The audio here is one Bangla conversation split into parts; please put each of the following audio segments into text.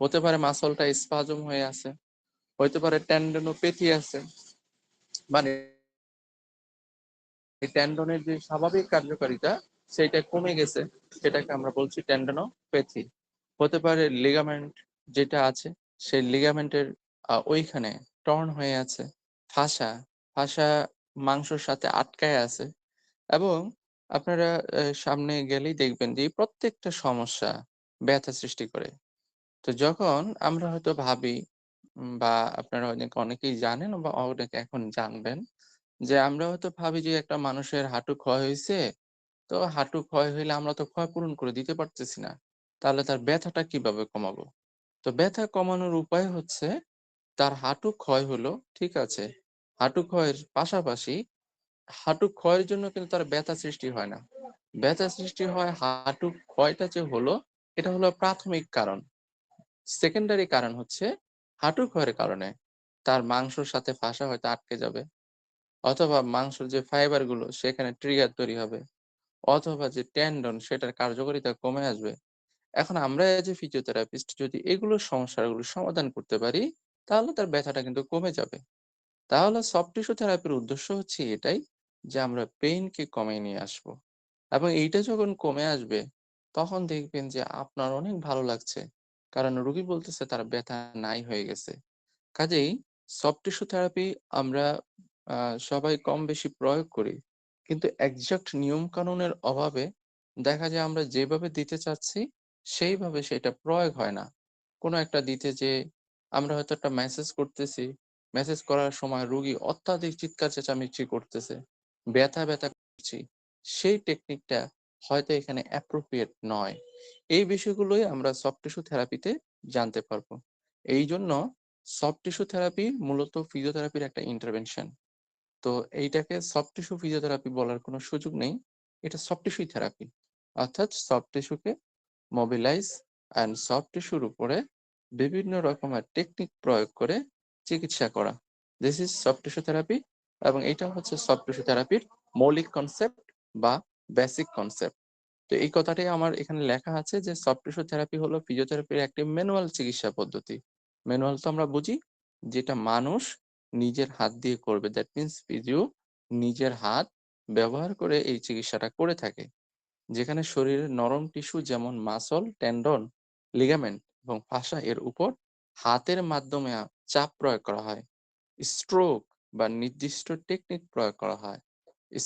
হতে পারে মাসলটা স্পাজম হয়ে আছে, হতে পারে টেন্ডনোপ্যাথি আছে, মানে এই টেন্ডনের যে স্বাভাবিক কার্যকারিতা সেটা কমে গেছে, সেটাকে আমরা বলছি টেন্ডনোপ্যাথি। হতে পারে লিগামেন্ট যেটা আছে সেই লিগামেন্টের ওইখানে টর্ন হয়ে আছে, ফাঁসা ফাঁসা মাংসর সাথে আটকায় আছে। এবং আপনারা সামনে গেলেই দেখবেন যে এই প্রত্যেকটা সমস্যা ব্যথা সৃষ্টি করে। তো যখন আমরা হয়তো ভাবি বা আপনারা অনেকেই জানেন বা অনেকে এখন জানবেন যে আমরা হয়তো ভাবি যে একটা মানুষের হাঁটু ক্ষয় হইছে, তো হাঁটু ক্ষয় হইলে আমরা তো ক্ষয়পূরণ করে দিতে পারতেছি না। তাহলে তার ব্যথাটা কিভাবে কমাবো? তো ব্যথা কমানোর উপায় হচ্ছে তার হাঁটু ক্ষয় হলো, ঠিক আছে। হাঁটু ক্ষয়ের পাশাপাশি হাঁটু ক্ষয়ের জন্য কিন্তু তার ব্যথা সৃষ্টি হয় না। ব্যথা সৃষ্টি হয় হাঁটু ক্ষয়টা যে হলো, এটা হলো প্রাথমিক কারণ। সেকেন্ডারি কারণ হচ্ছে হাঁটু ক্ষয়ের কারণে তার মাংসর সাথে ফাঁসা হয়তো আটকে যাবে, অথবা মাংসের যে ফাইবার গুলো সেখানে ট্রিগার তৈরি হবে, অথবা যে টেন্ডন সেটার কার্যকারিতা কমে আসবে। এখন আমরা যে ফিজিওথেরাপিস্ট যদি এগুলো সমস্যাগুলো সমাধান করতে পারি, তাহলে তার ব্যথাটা কিন্তু কমে যাবে। তাহলে সফট টিস্যু থেরাপির উদ্দেশ্য হচ্ছে এটাই, যে আমরা পেইনকে কমিয়ে নিয়ে আসবো। এবং এইটা যখন কমে আসবে তখন দেখবেন যে আপনার অনেক ভালো লাগছে। কারণ রোগী বলতেছে তার ব্যথা নাই হয়ে গেছে। কাজেই সফট টিস্যু থেরাপি আমরা সবাই কম বেশি প্রয়োগ করি। কিন্তু এক্সাক্ট নিয়ম কানুনের অভাবে দেখা যায় আমরা যেভাবে দিতে চাচ্ছি সেইভাবে সেটা প্রয়োগ হয় না। কোনো একটা দিতে যেয়ে আমরা হয়তো একটা মেসেজ করতেছি, মেসেজ করার সময় রোগী অত্যাধিক চিৎকার চেঁচামেচি করতেছে, ব্যথা করছি। সেই টেকনিকটা হয়তো এখানে appropriate নয়। এই বিষয়গুলোই আমরা সফট টিস্যু থেরাপিতে জানতে পারবো। এইজন্য সফট টিস্যু থেরাপি মূলত ফিজিওথেরাপির একটা ইন্টারভেনশন। তো এইটাকে সফট টিস্যু ফিজিওথেরাপি বলার কোনো সুযোগ নেই। এটা সফট টিস্যুই থেরাপি। অর্থাৎ সফট টিস্যুকে মোবিলাইজ অ্যান্ড সফট টিস্যুর উপরে বিভিন্ন রকমের টেকনিক প্রয়োগ করে চিকিৎসা করা। This is soft tissue therapy. এবং এটা হচ্ছে সফট টিস্যু থেরাপির মৌলিক কনসেপ্ট বা বেসিক কনসেপ্ট। তো এই কথাটাই আমার এখানে লেখা আছে যে সফট টিস্যু থেরাপি হলো ফিজিওথেরাপির একটি ম্যানুয়াল চিকিৎসা পদ্ধতি। ম্যানুয়াল তো আমরা বুঝি যেটা মানুষ নিজের হাত দিয়ে করবে। দ্যাট মিনস ফিজিও নিজের হাত ব্যবহার করে এই চিকিৎসাটা করে থাকে। যেখানে শরীরের নরম টিস্যু যেমন মাসল, টেন্ডন, লিগামেন্ট এবং ফাসা এর উপর হাতের মাধ্যমে চাপ প্রয়োগ করা হয়। স্ট্রোক বা নির্দিষ্ট টেকনিক প্রয়োগ করা হয়।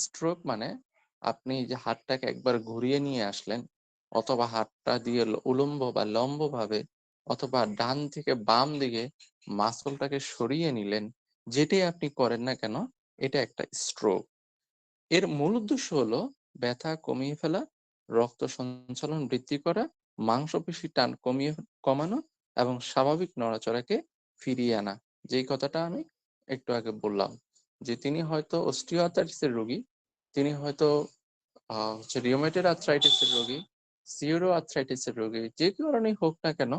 স্ট্রোক মানে আপনি যে হাতটাকে একবার ঘুরিয়ে নিয়ে আসলেন, অথবা হাতটা দিয়ে উলম্ব বা লম্বভাবে, অথবা ডান থেকে বাম দিকে মাসলটাকে সরিয়ে নিলেন, যেটাই আপনি করেন না কেন, এটা একটা স্ট্রোক। এর মূল উদ্দেশ্য হলো ব্যথা কমিয়ে ফেলা, রক্ত সঞ্চালন বৃদ্ধি করা, মাংসপেশি টান কমানো এবং স্বাভাবিক নড়াচড়াকে ফিরিয়ে আনা। যেই কথাটা আমি একটু আগে বললাম, যে তিনি হয়তো অস্টিওআর্থ্রাইটিসের রোগী, তিনি হয়তো হচ্ছে রিউমেটয়েড আর্থ্রাইটিসের রোগী, সিউডো আর্থ্রাইটিসের রোগী, যে কারণেই হোক না কেন,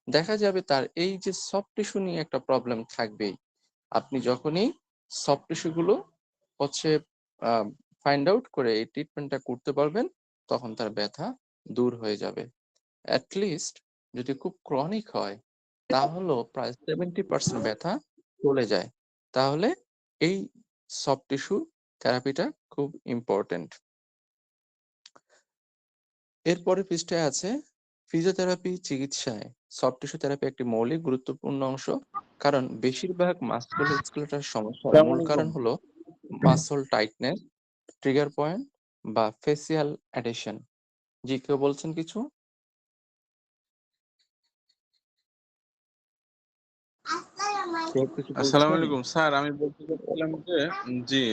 দেখা যাবে তার এই যে সফট টিস্যু নিয়ে একটা প্রবলেম থাকবেই। আপনি যখনই সফট টিস্যু গুলো হচ্ছে আহ ফাইন্ড আউট করে এই ট্রিটমেন্টটা করতে পারবেন, তখন তার ব্যথা দূর হয়ে যাবে। অ্যাট লিস্ট যদি খুব ক্রনিক হয় তাহলেও প্রায় 70% ব্যথা চলে যায়। তাহলে এই সফট টিস্যু থেরাপিটা খুব ইম্পর্টেন্ট। এরপরের পৃষ্ঠায় আছে ফিজিওথেরাপি চিকিৎসায় সফট টিস্যু থেরাপি একটি মৌলিক গুরুত্বপূর্ণ অংশ। কারণ বেশিরভাগ মাস্কুলোস্কেলেটাল সমস্যার মূল কারণ হলো মাসল টাইটনেস, ট্রিগার পয়েন্ট বা ফেসিয়াল অ্যাডেশন। জি, কেউ বলছেন কিছু? কেউ কিছু আসসালামু বলছেন? আলাইকুম স্যার, আমি বলতে চাচ্ছিলাম যে জি,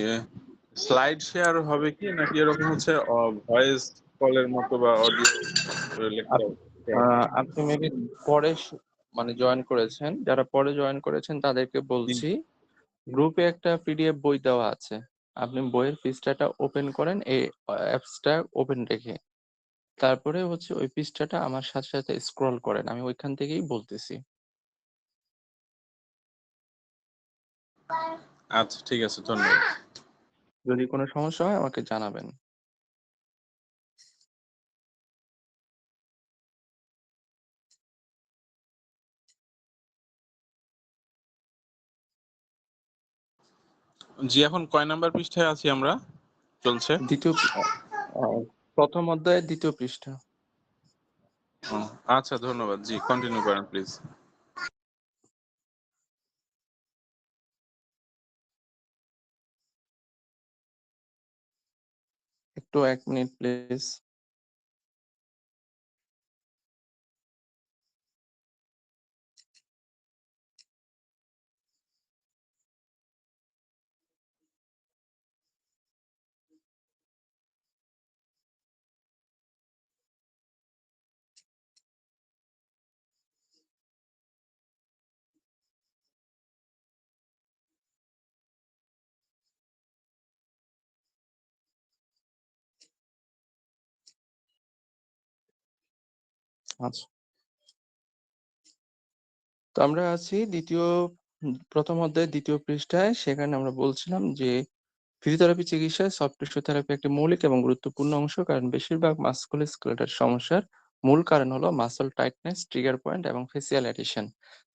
স্লাইড শেয়ার হবে কি নাকি এরকম হচ্ছে ভয়েস কলের মতো বা অডিও লেকচার? আপনি মেবি পরে মানে জয়েন করেছেন, যারা পরে জয়েন করেছেন তাদেরকে বলছি, গ্রুপে একটা পিডিএফ বই দেওয়া আছে। আপনি বইয়ের পৃষ্ঠাটা ওপেন করেন এই অ্যাপসটা ওপেন রেখে, তারপরে হচ্ছে ওই পৃষ্ঠাটা আমার সাথে সাথে স্ক্রল করেন, আমি ওইখান থেকেই বলতেছি। আচ্ছা, ঠিক আছে, ধন্যবাদ। যদি কোনো সমস্যা হয় আমাকে জানাবেন। জি, এখন কয় নাম্বার পৃষ্ঠায় আছি আমরা? চলছে? প্রথম অধ্যায়ের 2য় পৃষ্ঠা। ও, আচ্ছা, ধন্যবাদ। জি, কন্টিনিউ করেন প্লিজ। একটু 1 মিনিট প্লিজ। আচ্ছা, তো আমরা আছি প্রথম অধ্যায়ের 2য় পৃষ্ঠায়। সেখানে আমরা বলছিলাম যে ফিজিওথেরাপি চিকিৎসায় সফট টিস্যু থেরাপি একটি মৌলিক এবং গুরুত্বপূর্ণ অংশ, কারণ বেশিরভাগ মাস্কুলোস্কেলেটাল সমস্যার মূল কারণ হলো মাসল টাইটনেস, ট্রিগার পয়েন্ট এবং ফেসিয়াল অ্যাডিশন।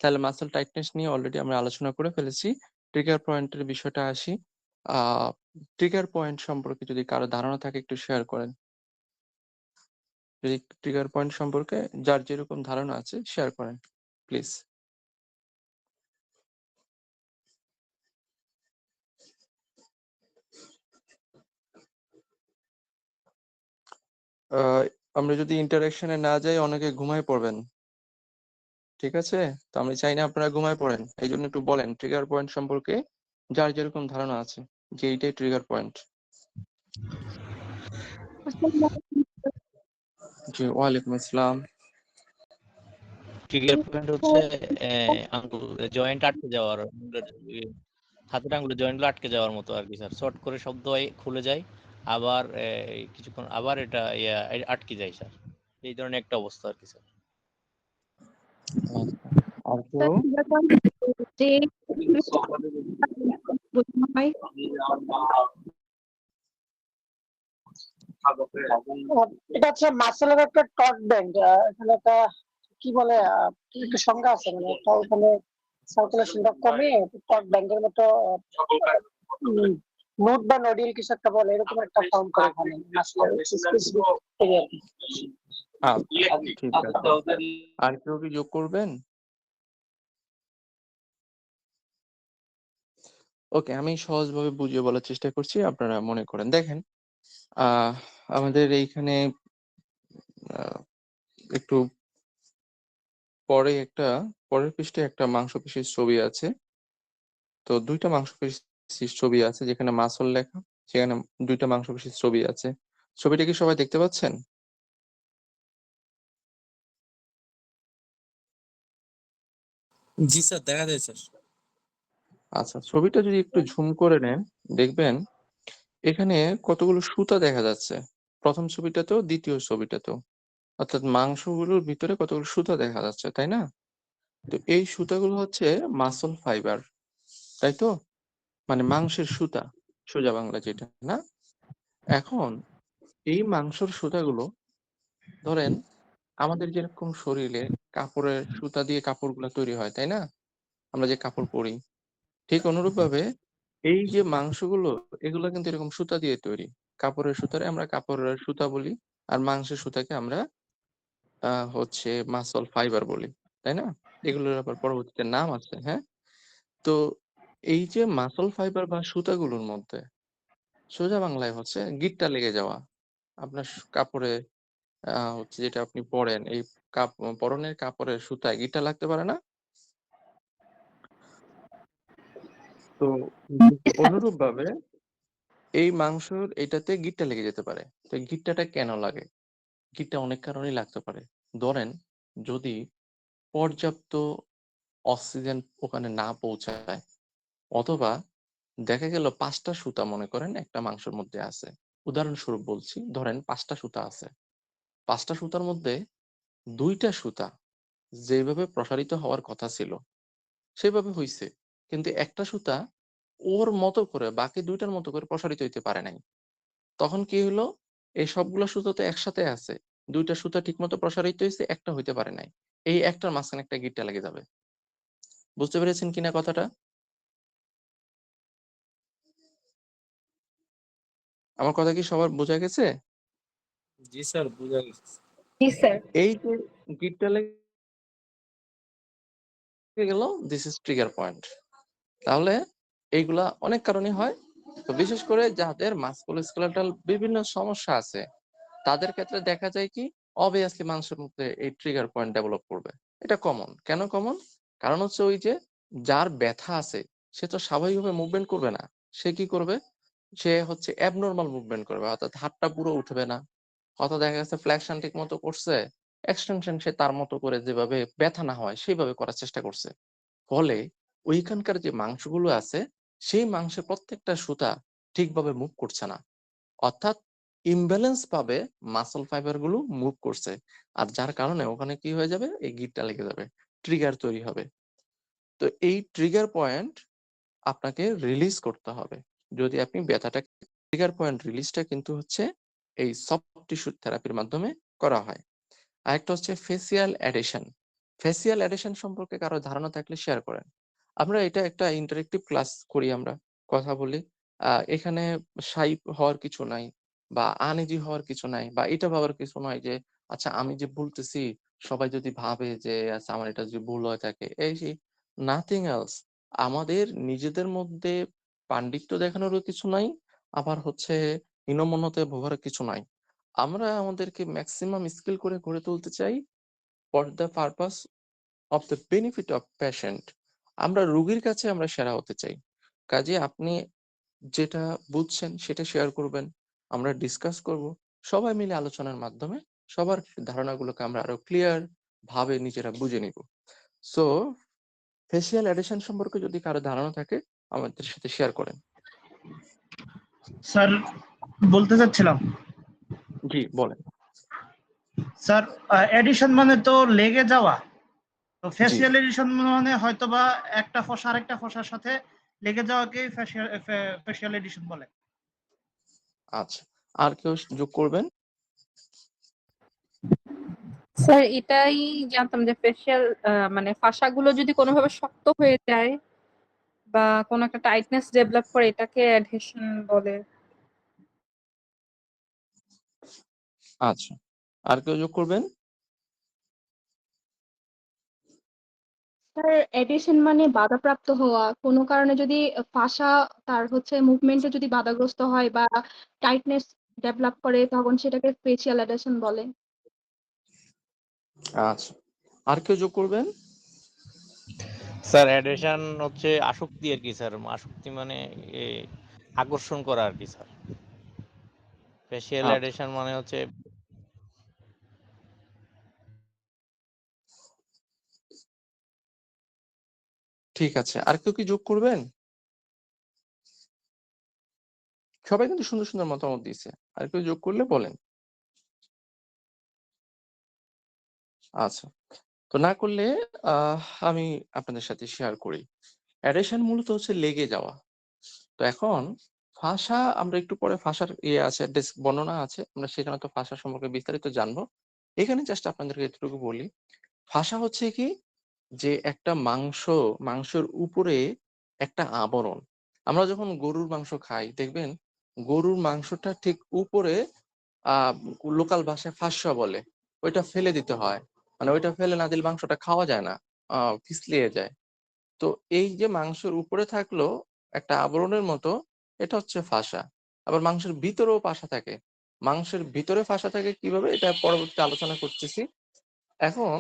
তাহলে মাসল টাইটনেস নিয়ে অলরেডি আমরা আলোচনা করে ফেলেছি। ট্রিগার পয়েন্টের বিষয়টা আসি। ট্রিগার পয়েন্ট সম্পর্কে যদি কারো ধারণা থাকে একটু শেয়ার করেন। যদি ট্রিগার পয়েন্ট সম্পর্কে যার যেরকম ধারণা আছে শেয়ার করেন প্লিজ। আমরা যদি ইন্টারেকশনে না যাই অনেকে ঘুমায় পড়বেন, ঠিক আছে? তো আমি চাই না আপনারা ঘুমায় পড়েন, এই জন্য একটু বলেন ট্রিগার পয়েন্ট সম্পর্কে যার যেরকম ধারণা আছে যে এইটাই ট্রিগার পয়েন্ট। জি, ওয়ালাইকুম আসসালাম। ট্রিগার পয়েন্ট হচ্ছে আঙ্গুল জয়েন্ট আটকে যাওয়ার, হাতের আঙ্গুলের জয়েন্টগুলো আটকে যাওয়ার মতো আর কি স্যার। শর্ট করে শব্দ খুলে যায়, আবার কিছুক্ষণ আবার এটা আটকে যায় স্যার। এই ধরনের একটা অবস্থা আর কি স্যার। আচ্ছা, আর কেউ? এটা হচ্ছে মাসেলের একটা টট ব্যান্ড, এখানে একটা কি বলে একটু সংজ্ঞা আছে, মানে একটা ওখানে সার্কুলেশনটা কমে টট ব্যান্ডের মতো নোট বা নডিল কিছু একটা বলে, এরকম একটা ফর্ম করে এখানে মাসেলের স্পেসিফিক এরিয়া। আচ্ছা, ঠিক আছে। আর কেউ কি যোগ করবেন? ওকে, আমি সহজভাবে বুঝিয়ে বলার চেষ্টা করছি, আপনারা মনে করেন। দেখেন, আহ আমাদের এইখানে একটু পরের পৃষ্ঠায় একটা মাংসপেশির ছবি আছে। তো 2টা মাংসপেশির ছবি আছে, যেখানে মাসল লেখা, সেখানে 2টা মাংসপেশির ছবি আছে। ছবিটা কি সবাই দেখতে পাচ্ছেন? জি স্যার, দেখা যায় স্যার। আচ্ছা, ছবিটা যদি একটু ঝুম করে নেন, দেখবেন এখানে কতগুলো সুতা দেখা যাচ্ছে। প্রথম ছবিটাতেও 2য় ছবিটাতেও, অর্থাৎ মাংসগুলোর ভিতরে কতগুলো সুতা দেখা যাচ্ছে, তাই না? তো এই সুতাগুলো হচ্ছে মাসল ফাইবার, তাই তো? মানে মাংসের সুতা, সোজা বাংলা যেটা, না? এখন এই মাংসের সুতাগুলো, ধরেন আমাদের যেরকম শরীরে কাপড়ের সুতা দিয়ে কাপড়গুলো তৈরি হয়, তাই না? আমরা যে কাপড় পরি, ঠিক অনুরূপভাবে এই যে মাংসগুলো, এগুলো কিন্তু এরকম সুতা দিয়ে তৈরি। কাপড়ের সুতারে আমরা কাপড়ের সুতা বলি, আর মাংসের সুতাকে আমরা হচ্ছে মাসল ফাইবার বলি, তাই না? এগুলোর আবার পরবর্তীতে নাম আছে, হ্যাঁ? তো এই যে মাসল ফাইবার বা সুতাগুলোর মধ্যে সোজা বাংলায় হচ্ছে গিঁটটা লেগে যাওয়া। আপনার কাপড়ে হচ্ছে যেটা আপনি পরেন, এই পরনের কাপড়ের সুতায় গিঁটটা লাগতে পারে না? তো অনুরূপ ভাবে এই মাংসর এটাতে গিঁটটা লেগে যেতে পারে। তো এই গিঁটটাটা কেন লাগে? গিঁটটা অনেক কারণেই লাগতে পারে। ধরেন, যদি পর্যাপ্ত অক্সিজেন ওখানে না পৌঁছায়, অথবা দেখা গেল 5টা সুতা মনে করেন একটা মাংসের মধ্যে আছে। উদাহরণস্বরূপ বলছি, ধরেন 5টা সুতা আছে। 5টা সুতার মধ্যে 2টা সুতা যেভাবে প্রসারিত হওয়ার কথা ছিল সেভাবে হইছে, কিন্তু একটা সুতা ওর মতো করে বাকি 2টার মতো করে প্রসারিত হইতে পারে নাই। তখন কি হলো? এই সবগুলো সুতো তো একসাথে আছে, 2টা সুতা ঠিকমতো প্রসারিত হয়েছে, একটা হইতে পারে নাই। এই একটার মাঝখানে একটা গিঁটটা লেগে যাবে। বুঝতে পেরেছেন কিনা কথাটা? আমার কথা কি সবার বোঝা গেছে? জি স্যার, বুঝা গেছে। জি স্যার। এই যে গিটটা লেগে গেল, দিস ইজ ট্রিগার পয়েন্ট। তাহলে এইগুলা অনেক কারণে হয়। তো বিশেষ করে যাদের মাসকুলোস্কেলেটাল বিভিন্ন সমস্যা আছে তাদের ক্ষেত্রে দেখা যায় কি অবভিয়াসলি মানুষের মধ্যে এই ট্রিগার পয়েন্ট ডেভেলপ করবে। এটা কমন। কেন কমন? কারণ হচ্ছে ওই যে যার ব্যথা আছে সে তো স্বাভাবিকভাবে মুভমেন্ট করবে না। সে কি করবে? সে হচ্ছে অ্যাবনর্মাল মুভমেন্ট করবে, অর্থাৎ হাতটা পুরো উঠবে না। হয়তো দেখা গেছে ফ্লেকশন ঠিক মতো করছে, এক্সটেনশন সে তার মতো করে যেভাবে ব্যথা না হয় সেইভাবে করার চেষ্টা করছে। ফলে ওইখানকার যে মাংসগুলো আছে সেই মাংসের প্রত্যেকটা সুতা ঠিকভাবে মুভ করছে না, অর্থাৎ ইমব্যালেন্স পাবে মাসল ফাইবার গুলো মুভ করছে। আর যার কারণে ওখানে কি হয়ে যাবে, এই গিঁটটা লেগে যাবে, ট্রিগার তৈরি হবে। তো এই ট্রিগার পয়েন্ট আপনাকে রিলিজ করতে হবে। যদি আপনি ব্যথাটা, ট্রিগার পয়েন্ট রিলিজটা কিন্তু হচ্ছে এই সফট টিস্যু থেরাপির মাধ্যমে করা হয়। আরেকটা হচ্ছে ফেসিয়াল অ্যাডেশন। ফেসিয়াল অ্যাডেশন সম্পর্কে কারো ধারণা থাকলে শেয়ার করেন। আমরা এটা একটা ইন্টারেক্টিভ ক্লাস করি, আমরা কথা বলি। এখানে শাই হওয়ার কিছু নাই বা আনইজি হওয়ার কিছু নাই বা এটা ভাবার কিছু নয় যে আচ্ছা আমি যে বলতেছি সবাই যদি ভাবে যে আচ্ছা আমার এটা যদি ভুল হয়ে থাকে, এই সেই, নাথিং এলস। আমাদের নিজেদের মধ্যে পাণ্ডিত্য দেখানোরও কিছু নাই, আবার হচ্ছে হীনমন্যতে ভোগার কিছু নাই। আমরা আমাদেরকে ম্যাক্সিমাম স্কিল করে গড়ে তুলতে চাই for the purpose of the benefit of patient. আমরা রোগীর কাছে আমরা সেরা হতে চাই। কাজে আপনি যেটা বুঝছেন সেটা শেয়ার করবেন, আমরা ডিসকাস করব, সবাই মিলে আলোচনার মাধ্যমে সবার ধারণাগুলোকে আমরা আরো ক্লিয়ার ভাবে নিজেরা বুঝে নিব। সো ফেসিয়াল এডিশন সম্পর্কে যদি কারো ধারণা থাকে আমাদের সাথে শেয়ার করেন। স্যার বলতে চাচ্ছিলাম, জি বলেন। স্যার এডিশন মানে তো লেগে যাওয়া, তো জি ফেসিয়াল এডিশন মানে হয়তোবা একটা ফসা আরেকটা ফসার সাথে লেগে যাওয়াকেই ফেসিয়াল এডিশন বলে। আচ্ছা, আর কেউ যোগ করবেন? স্যার এটাই জানতাম যে ফেশিয়াল মানে ফাসাগুলো যদি কোনোভাবে শক্ত হয়ে যায় বা কোনো একটা টাইটনেস ডেভেলপ করে এটাকে অ্যাডহেশন বলে। আচ্ছা, আর কেউ যোগ করবেন? স্যার এডিশন মানে বাধাপ্রাপ্ত হওয়া, কোনো কারণে যদি ফাসা তার হচ্ছে মুভমেন্টে যদি বাধাগ্রস্ত হয় বা টাইটনেস ডেভেলপ করে তখন সেটাকে ফেসিয়াল এডিশন বলে। আচ্ছা, আর কেউ যোগ করবেন? স্যার অ্যাডেশন হচ্ছে আসক্তি আর কি স্যার, আসক্তি মানে এ, আকর্ষণ করা আর কি স্যার। ফেসিয়াল আচ্ছা, অ্যাডেশন মানে হচ্ছে ঠিক আছে, আর কেউ কি যোগ করবেন? সবাই কিন্তু সুন্দর সুন্দর মতামত দিয়েছে, আর কেউ যোগ করলে বলেন। আচ্ছা, তো না করলে আমি আপনাদের সাথে শেয়ার করি। অ্যাডেশন মূলত হচ্ছে লেগে যাওয়া। তো এখন ভাষা আমরা একটু পরে ভাষার ইয়ে আছে, বর্ণনা আছে, আমরা সেখানে তো ভাষা সম্পর্কে বিস্তারিত জানবো। এখানে জাস্ট আপনাদেরকে এতটুকু বলি, ভাষা হচ্ছে কি যে একটা মাংসের উপরে একটা আবরণ। আমরা যখন গরুর মাংস খাই দেখবেন গরুর মাংসটা ঠিক উপরে লোকাল ভাষায় ফাঁসা বলে, ওইটা ফেলে দিতে হয়। মানে ওইটা ফেলে না দিলে মাংসটা খাওয়া যায় না, ফিসলিয়ে যায়। তো এই যে মাংসের উপরে থাকলো একটা আবরণের মতো, এটা হচ্ছে ফাসা। আবার মাংসের ভিতরেও ফাসা থাকে। মাংসের ভিতরে ফাসা থাকে কিভাবে, এটা পরবর্তীতে আলোচনা করতেছি। এখন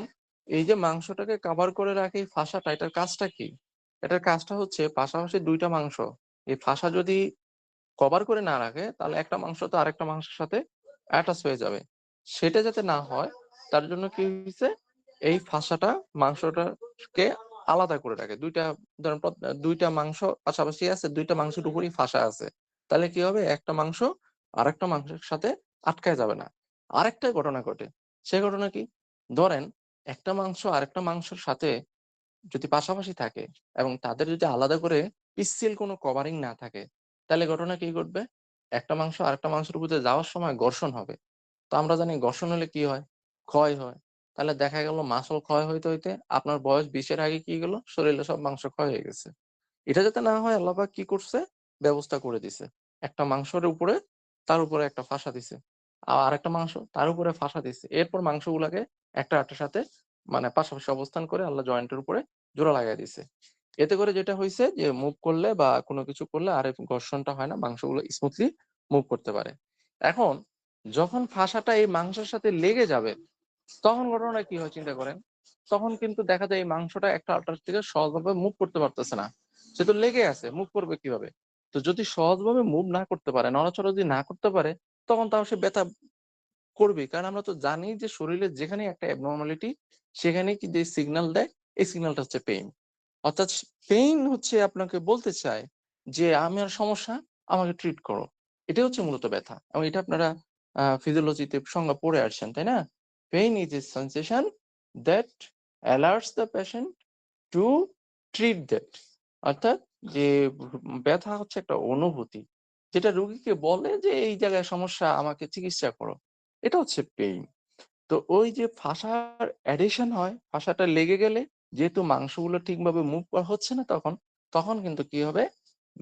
এই যে মাংসটাকে কভার করে রাখে এই ফাসাটা, এটার কাজটা কি? এটার কাজটা হচ্ছে পাশাপাশি দুইটা মাংস, এই ফাসা যদি কভার করে না রাখে তাহলে একটা মাংস তো আরেকটা মাংসের সাথে অ্যাটাচ হয়ে যাবে। সেটা যাতে না হয় তার জন্য কি হয়েছে, এই ফাসাটা মাংসটাকে আলাদা করে রাখে। ধরেন দুইটা মাংস পাশাপাশি আছে, দুইটা মাংসের উপরই ফাসা আছে, তাহলে কি হবে, একটা মাংস আরেকটা মাংসের সাথে আটকায় যাবে না। আরেকটা ঘটনা ঘটে, সেই ঘটনা কি, ধরেন একটা মাংস আরেকটা মাংসের সাথে যদি পাশাপাশি থাকে এবং তাদের যদি আলাদা করে পিচ্ছিল কোনো কভারিং না থাকে, তাহলে ঘটনা কি ঘটবে, একটা মাংস আরেকটা মাংসের উপরে যাওয়ার সময় ঘর্ষণ হবে। তো আমরা জানি ঘর্ষণ হলে কি হয়, ক্ষয় হয়। তাহলে দেখা গেল মাসল ক্ষয় হইতে হইতে আপনার বয়স 20-এর আগে কি গেল, শরীরে সব মাংস ক্ষয় হয়ে গেছে। এটা যাতে না হয় আল্লাহ পাক কি করছে, ব্যবস্থা করে দিছে, একটা মাংসের উপরে তার উপরে একটা ফাঁসা দিছে, আর একটা মাংস তার উপরে ফাঁসা দিছে, এরপর মাংসগুলাকে একটা আরেকটার সাথে মানে পাশাপাশি অবস্থান করে আল্লাহ জয়েন্টের উপরে জোড়া লাগাই দিছে। এতে করে যেটা হয়েছে যে মুভ করলে বা কোনো কিছু করলে আর এই ঘর্ষণটা হয় না, মাংসগুলো স্মুথলি মুভ করতে পারে। এখন যখন ফাঁসাটা এই মাংসের সাথে লেগে যাবে তখন ঘটনাটা কি হয় চিন্তা করেন। তখন কিন্তু দেখা যায় এই মাংসটা একটা আরেকটার থেকে সহজভাবে মুভ করতে পারতেছে না, সে তো লেগে আছে, মুভ করবে কিভাবে? তো যদি সহজভাবে মুভ না করতে পারে, নড়াচড়া যদি না করতে পারে, তখন তাও সে ব্যথা করবে। কারণ আমরা তো জানি যে শরীরের যেখানে একটা অ্যাবনর্মালিটি সেখানে কি যে সিগন্যাল দেয়, এই সিগন্যালটা হচ্ছে পেইন। অর্থাৎ পেইন হচ্ছে আপনাকে বলতে চায় যে আমার সমস্যা, আমাকে ট্রিট করো। এটাই হচ্ছে মূলত ব্যথা, এবং এটা আপনারা ফিজিওলজিতে সংজ্ঞা পড়ে আসছেন, তাই না? Pain is a sensation that alerts the patient to treat that. অর্থাৎ যে ব্যথা হচ্ছে একটা অনুভূতি যেটা রোগীকে বলে যে এই জায়গায় সমস্যা, আমাকে চিকিৎসা করো। এটা হচ্ছে পেইন। তো ওই যে ফাঁসার অ্যাডিশন হয়, ফাঁসাটা লেগে গেলে যেহেতু মাংসগুলো ঠিকভাবে মুভ করা হচ্ছে না, তখন তখন কিন্তু কি হবে,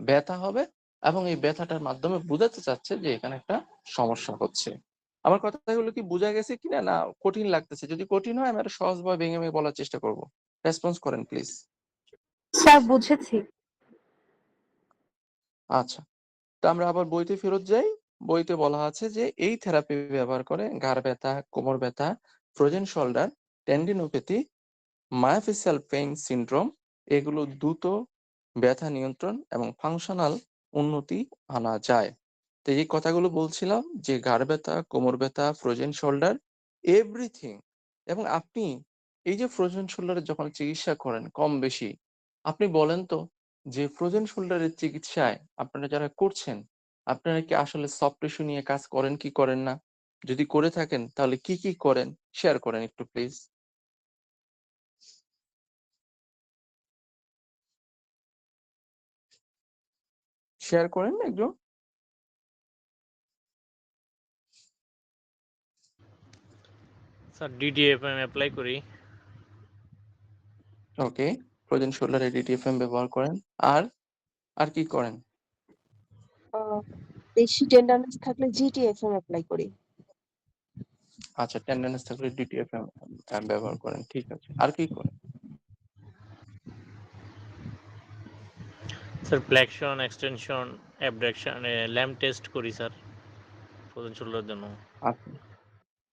ব্যথা হবে, এবং এই ব্যথাটার মাধ্যমে বোঝাতে চাচ্ছে যে এখানে একটা সমস্যা হচ্ছে। আমার কথাগুলো কি বোঝা গেছে কিনা, না কঠিন লাগতেছে? যদি কঠিন হয় আমি একটা সহজভাবে ভেঙে ভেঙে বলার চেষ্টা করব। রেসপন্স করেন প্লিজ। স্যার বুঝেছি। আচ্ছা, তো আমরা আবার বইতে ফেরত যাই। বইতে বলা আছে যে এই থেরাপি ব্যবহার করে ঘাড় ব্যথা, কোমর ব্যথা, frozen shoulder, tendinopathy, myofascial pain syndrome এগুলো দ্রুত ব্যথা নিয়ন্ত্রণ এবং ফাংশনাল উন্নতি আনা যায়। তো এই কথাগুলো বলছিলাম যে ঘাড় ব্যথা, কোমর ব্যথা, ফ্রোজেন শোল্ডার, এভরিথিং। এবং আপনি এই যে ফ্রোজেন শোল্ডারের যখন চিকিৎসা করেন কম বেশি, আপনি বলেন তো যে ফ্রোজেন শোল্ডারের চিকিৎসায় আপনারা যারা করছেন, আপনারা কি আসলে সফট টিস্যু নিয়ে কাজ করেন কি করেন না? যদি করে থাকেন তাহলে কি কি করেন শেয়ার করেন একটু প্লিজ। শেয়ার করেন একজন। স্যার ডিডিএফএম অ্যাপ্লাই করি। ওকে, ফ্রোজেন শোল্ডারে ডিটিএফএম ব্যবহার করেন। আর আর কি করেন? বেশি টেন্ডারনেস থাকলে জিটিএফএম অ্যাপ্লাই করি। আচ্ছা, টেন্ডারনেস থাকলে ডিটিএফএম ব্যবহার করেন, ঠিক আছে। আর কি করেন? Sir flexion, extension, abduction, lamp test করি স্যার ফ্রোজেন শোল্ডারের জন্য। আচ্ছা,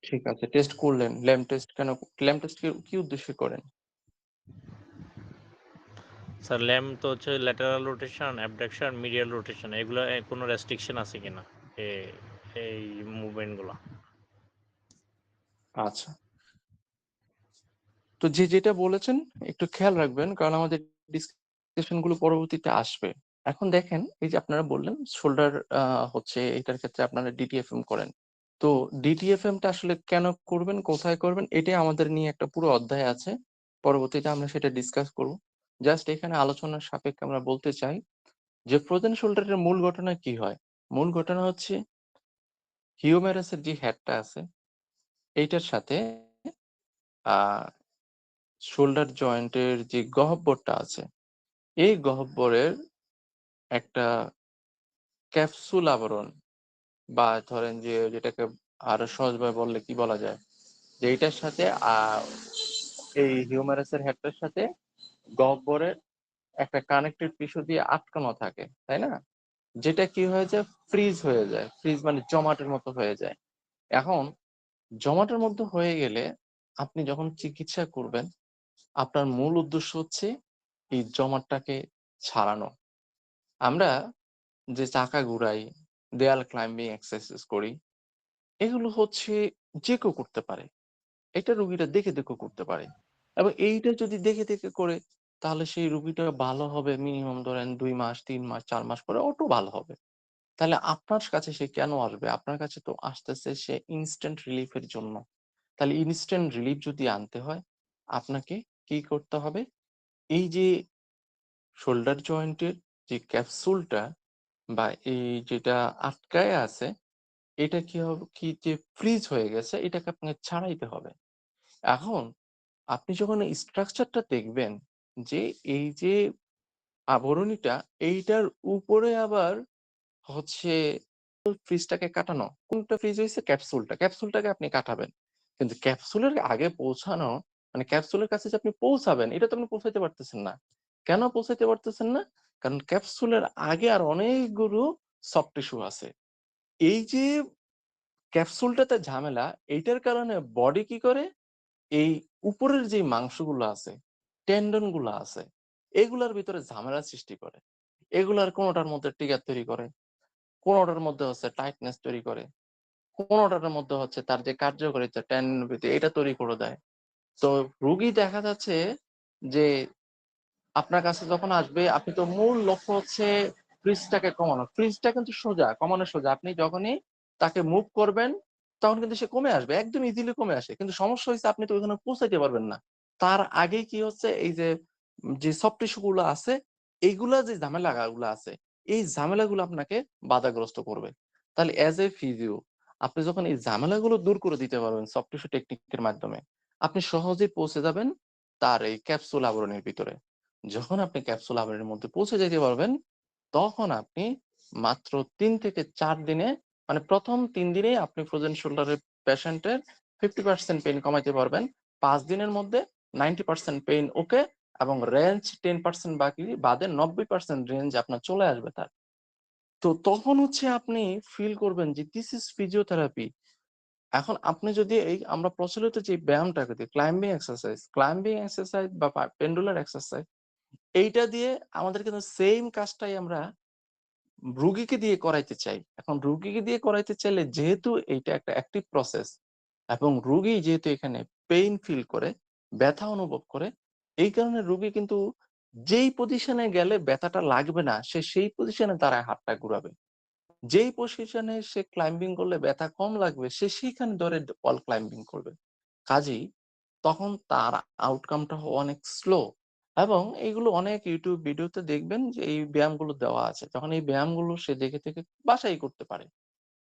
ঠিক আছে, টেস্ট করলেন। ল্যাম্প টেস্ট কেন, ল্যাম্প টেস্ট কি উদ্দেশ্যে করেন? স্যার ল্যাম্প তো হচ্ছে lateral rotation, abduction, medial rotation, এগুলো কোনো রেস্ট্রিকশন আছে কিনা এই মুভমেন্টগুলো। আচ্ছা, তো যে যেটা বলেছেন একটু খেয়াল রাখবেন, কারণ আমাদের ডিসকাশন গুলো পরবর্তীতে আসবে। এখন দেখেন, এই যে আপনারা বললেন শোল্ডার হচ্ছে এটার ক্ষেত্রে আপনারা ডিটিএফএম করেন। তো ডিটিএফএমটা আসলে কেন করবেন, কোথায় করবেন, এটাই আমাদের নিয়ে একটা পুরো অধ্যায় আছে। পরবর্তীতে আমরা সেটা ডিসকাস করব। জাস্ট এখানে আলোচনার সাপেক্ষে আমরা বলতে চাই যে ফ্রোজেন শোল্ডারের মূল ঘটনা কি হয়। মূল ঘটনা হচ্ছে হিউমেরাসের যে হেডটা আছে এইটার সাথে আহ শোল্ডার জয়েন্টের যে গহ্বরটা আছে, এই গহ্বরের একটা ক্যাপসুল আবরণ, বা ধরেন যে যেটাকে আরো সহজভাবে বললে কি বলা যায়, যে এইটার সাথে এই হিউমারাসের হেডটার সাথে গহ্বরের একটা কানেক্টেড টিস্যু দিয়ে আটকানো থাকে, তাই না? যেটা কি হয়ে যায়, ফ্রিজ হয়ে যায়। ফ্রিজ মানে জমাটের মতো হয়ে যায়। এখন জমাটের মধ্যে হয়ে গেলে আপনি যখন চিকিৎসা করবেন, আপনার মূল উদ্দেশ্য হচ্ছে এই জমাটটাকে ছাড়ানো। আমরা যে চাকা ঘুরাই, দেয়াল ক্লাইম্বিং এক্সারসাইজ করি, এগুলো হচ্ছে যে কেউ করতে পারে। এটা রুগীরা দেখে দেখে করতে পারে, এবং এইটা যদি দেখে দেখে করে তাহলে সেই রুগীটা ভালো হবে মিনিমাম ধরেন 2 মাস, 3 মাস, 4 মাস পরে অটো ভালো হবে। তাহলে আপনার কাছে সে কেন আসবে? আপনার কাছে তো আসতেছে সে ইনস্ট্যান্ট রিলিফের জন্য। তাহলে ইনস্ট্যান্ট রিলিফ যদি আনতে হয়, আপনাকে কি করতে হবে? এই যে শোল্ডার জয়েন্টের যে ক্যাপসুলটা বা এই যেটা আটকায় আছে, এটা কি হবে, কি যে ফ্রিজ হয়ে গেছে, এটাকে আপনাকে ছাড়াইতে হবে। এখন আপনি যখন এই স্ট্রাকচারটা দেখবেন যে এই যে আবরণীটা, এইটার উপরে আবার হচ্ছে ফ্রিজটাকে কাটানো, কোনটা ফ্রিজ হয়েছে? ক্যাপসুলটাকে আপনি কাটাবেন, কিন্তু ক্যাপসুলের আগে পৌঁছানো মানে ক্যাপসুলের কাছে যে আপনি পৌঁছাবেন এটা তো আপনি পৌঁছাইতে পারতেছেন না। কেন পৌঁছাইতে পারতেছেন না? কারণ ক্যাপসুলের আগে আর অনেকগুলো সফট টিস্যু আছে। এই যে ক্যাপসুলটাতে ঝামেলা, এইটার কারণে বডি কি করে, এই উপরের যে মাংসগুলো আছে, টেন্ডন গুলো আছে, এগুলার ভিতরে ঝামেলা সৃষ্টি করে। এগুলার কোনোটার মধ্যে ট্রিগার তৈরি করে, কোনোটার মধ্যে হচ্ছে টাইটনেস তৈরি করে, কোনোটার মধ্যে হচ্ছে তার যে কার্যকারিতা টেন্ডন এটা তৈরি করে দেয়। তো রোগী দেখা যাচ্ছে যে আপনার কাছে যখন আসবে, আপনি তো মূল লক্ষ্য হচ্ছে ফ্রিজটাকে কমানো। ফ্রিজটা কিন্তু সোজা, কমানো সোজা। আপনি যখনই তাকে মুভ করবেন তখন কিন্তু সে কমে আসবে, একদম ইজিলি কমে আসে। কিন্তু সমস্যা হচ্ছে আপনি তো ওইখানে পৌঁছাইতে পারবেন না। তার আগে কি হচ্ছে, এই যে যে সফট টিস্যু গুলো আছে, এইগুলা যে ঝামেলাগুলো আছে, এই ঝামেলাগুলো আপনাকে বাধাগ্রস্ত করবে। তাহলে অ্যাজ এ ফিজিও আপনি যখন এই ঝামেলাগুলো দূর করে দিতে পারবেন সফট টিস্যু টেকনিকের মাধ্যমে, আপনি সহজেই পৌঁছে যাবেন তার এই ক্যাপসুল আবরণের ভিতরে। যখন আপনি ক্যাপসুল আবরণের মধ্যে পৌঁছে যেতে পারবেন, তখন আপনি মাত্র ৩ থেকে ৪ দিনে, মানে প্রথম ৩ দিনেই আপনি ফ্রোজেন শোল্ডারের পেশেন্টের 50% পেইন কমাইতে পারবেন। ৫ দিনের মধ্যে 90% পেইন ওকে, এবং রেঞ্জ 10% বাকি বাদে 90% রেঞ্জ আপনার চলে আসবে তার। তো তখন হচ্ছে আপনি ফিল করবেন যে দিস ইজ ফিজিওথেরাপি। এখন আপনি যদি এই আমরা প্রচলিত যে ব্যায়ামটাকে দিই, ক্লাইম্বিং এক্সারসাইজ বা পেন্ডুলার এক্সারসাইজ, এইটা দিয়ে আমাদের কিন্তু সেইম কাজটাই আমরা রুগীকে দিয়ে করাইতে চাই। এখন রুগীকে দিয়ে করাইতে চাইলে যেহেতু এইটা একটা অ্যাক্টিভ প্রসেস, এবং রুগী যেহেতু এখানে পেইন ফিল করে, ব্যথা অনুভব করে, এই কারণে রুগী কিন্তু যেই পজিশনে গেলে ব্যথাটা লাগবে না, সে সেই পজিশনে দাঁড়ায় হাতটা ঘুরাবে। যেই পজিশনে সে ক্লাইম্বিং করলে ব্যথা কম লাগবে, সে সেইখানে ধরে ওয়াল ক্লাইম্বিং করবে। কাজেই তখন তার আউটকামটা অনেক স্লো। এবং এইগুলো অনেক ইউটিউব ভিডিওতে দেখবেন যে এই ব্যায়ামগুলো দেওয়া আছে। যখন এই ব্যায়ামগুলো সে দেখে থেকে বাসায় করতে পারে।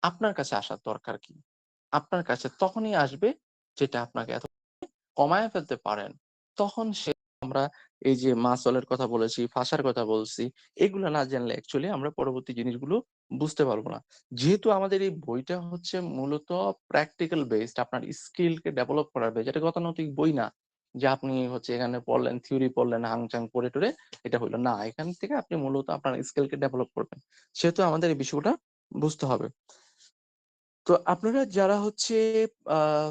আপনার কাছে আসার দরকার কি? আপনার কাছে তখনই আসবে যেটা আপনাকে এত কমায় ফেলতে পারেন। তখন সে আমরা এই যে মাসলের কথা বলেছি, ফাসার কথা বলছি, এগুলো না জানলে অ্যাকচুয়ালি আমরা পরবর্তী জিনিসগুলো বুঝতে পারবো না। যেহেতু আমাদের এই বইটা হচ্ছে মূলত প্র্যাকটিক্যাল বেসড, আপনার স্কিলকে ডেভেলপ করার বেস। এটা গতানুগতিক বই না যে আপনি হচ্ছে এখানে পড়লেন, থিওরি পড়লেন, হাংচাং পড়ে টরে এটা হইলো না। এখান থেকে আপনি মূলত আপনার স্কিলকে ডেভেলপ করবেন। সেহেতু আমাদের এই বিষয়টা বুঝতে হবে। তো আপনারা যারা হচ্ছে আহ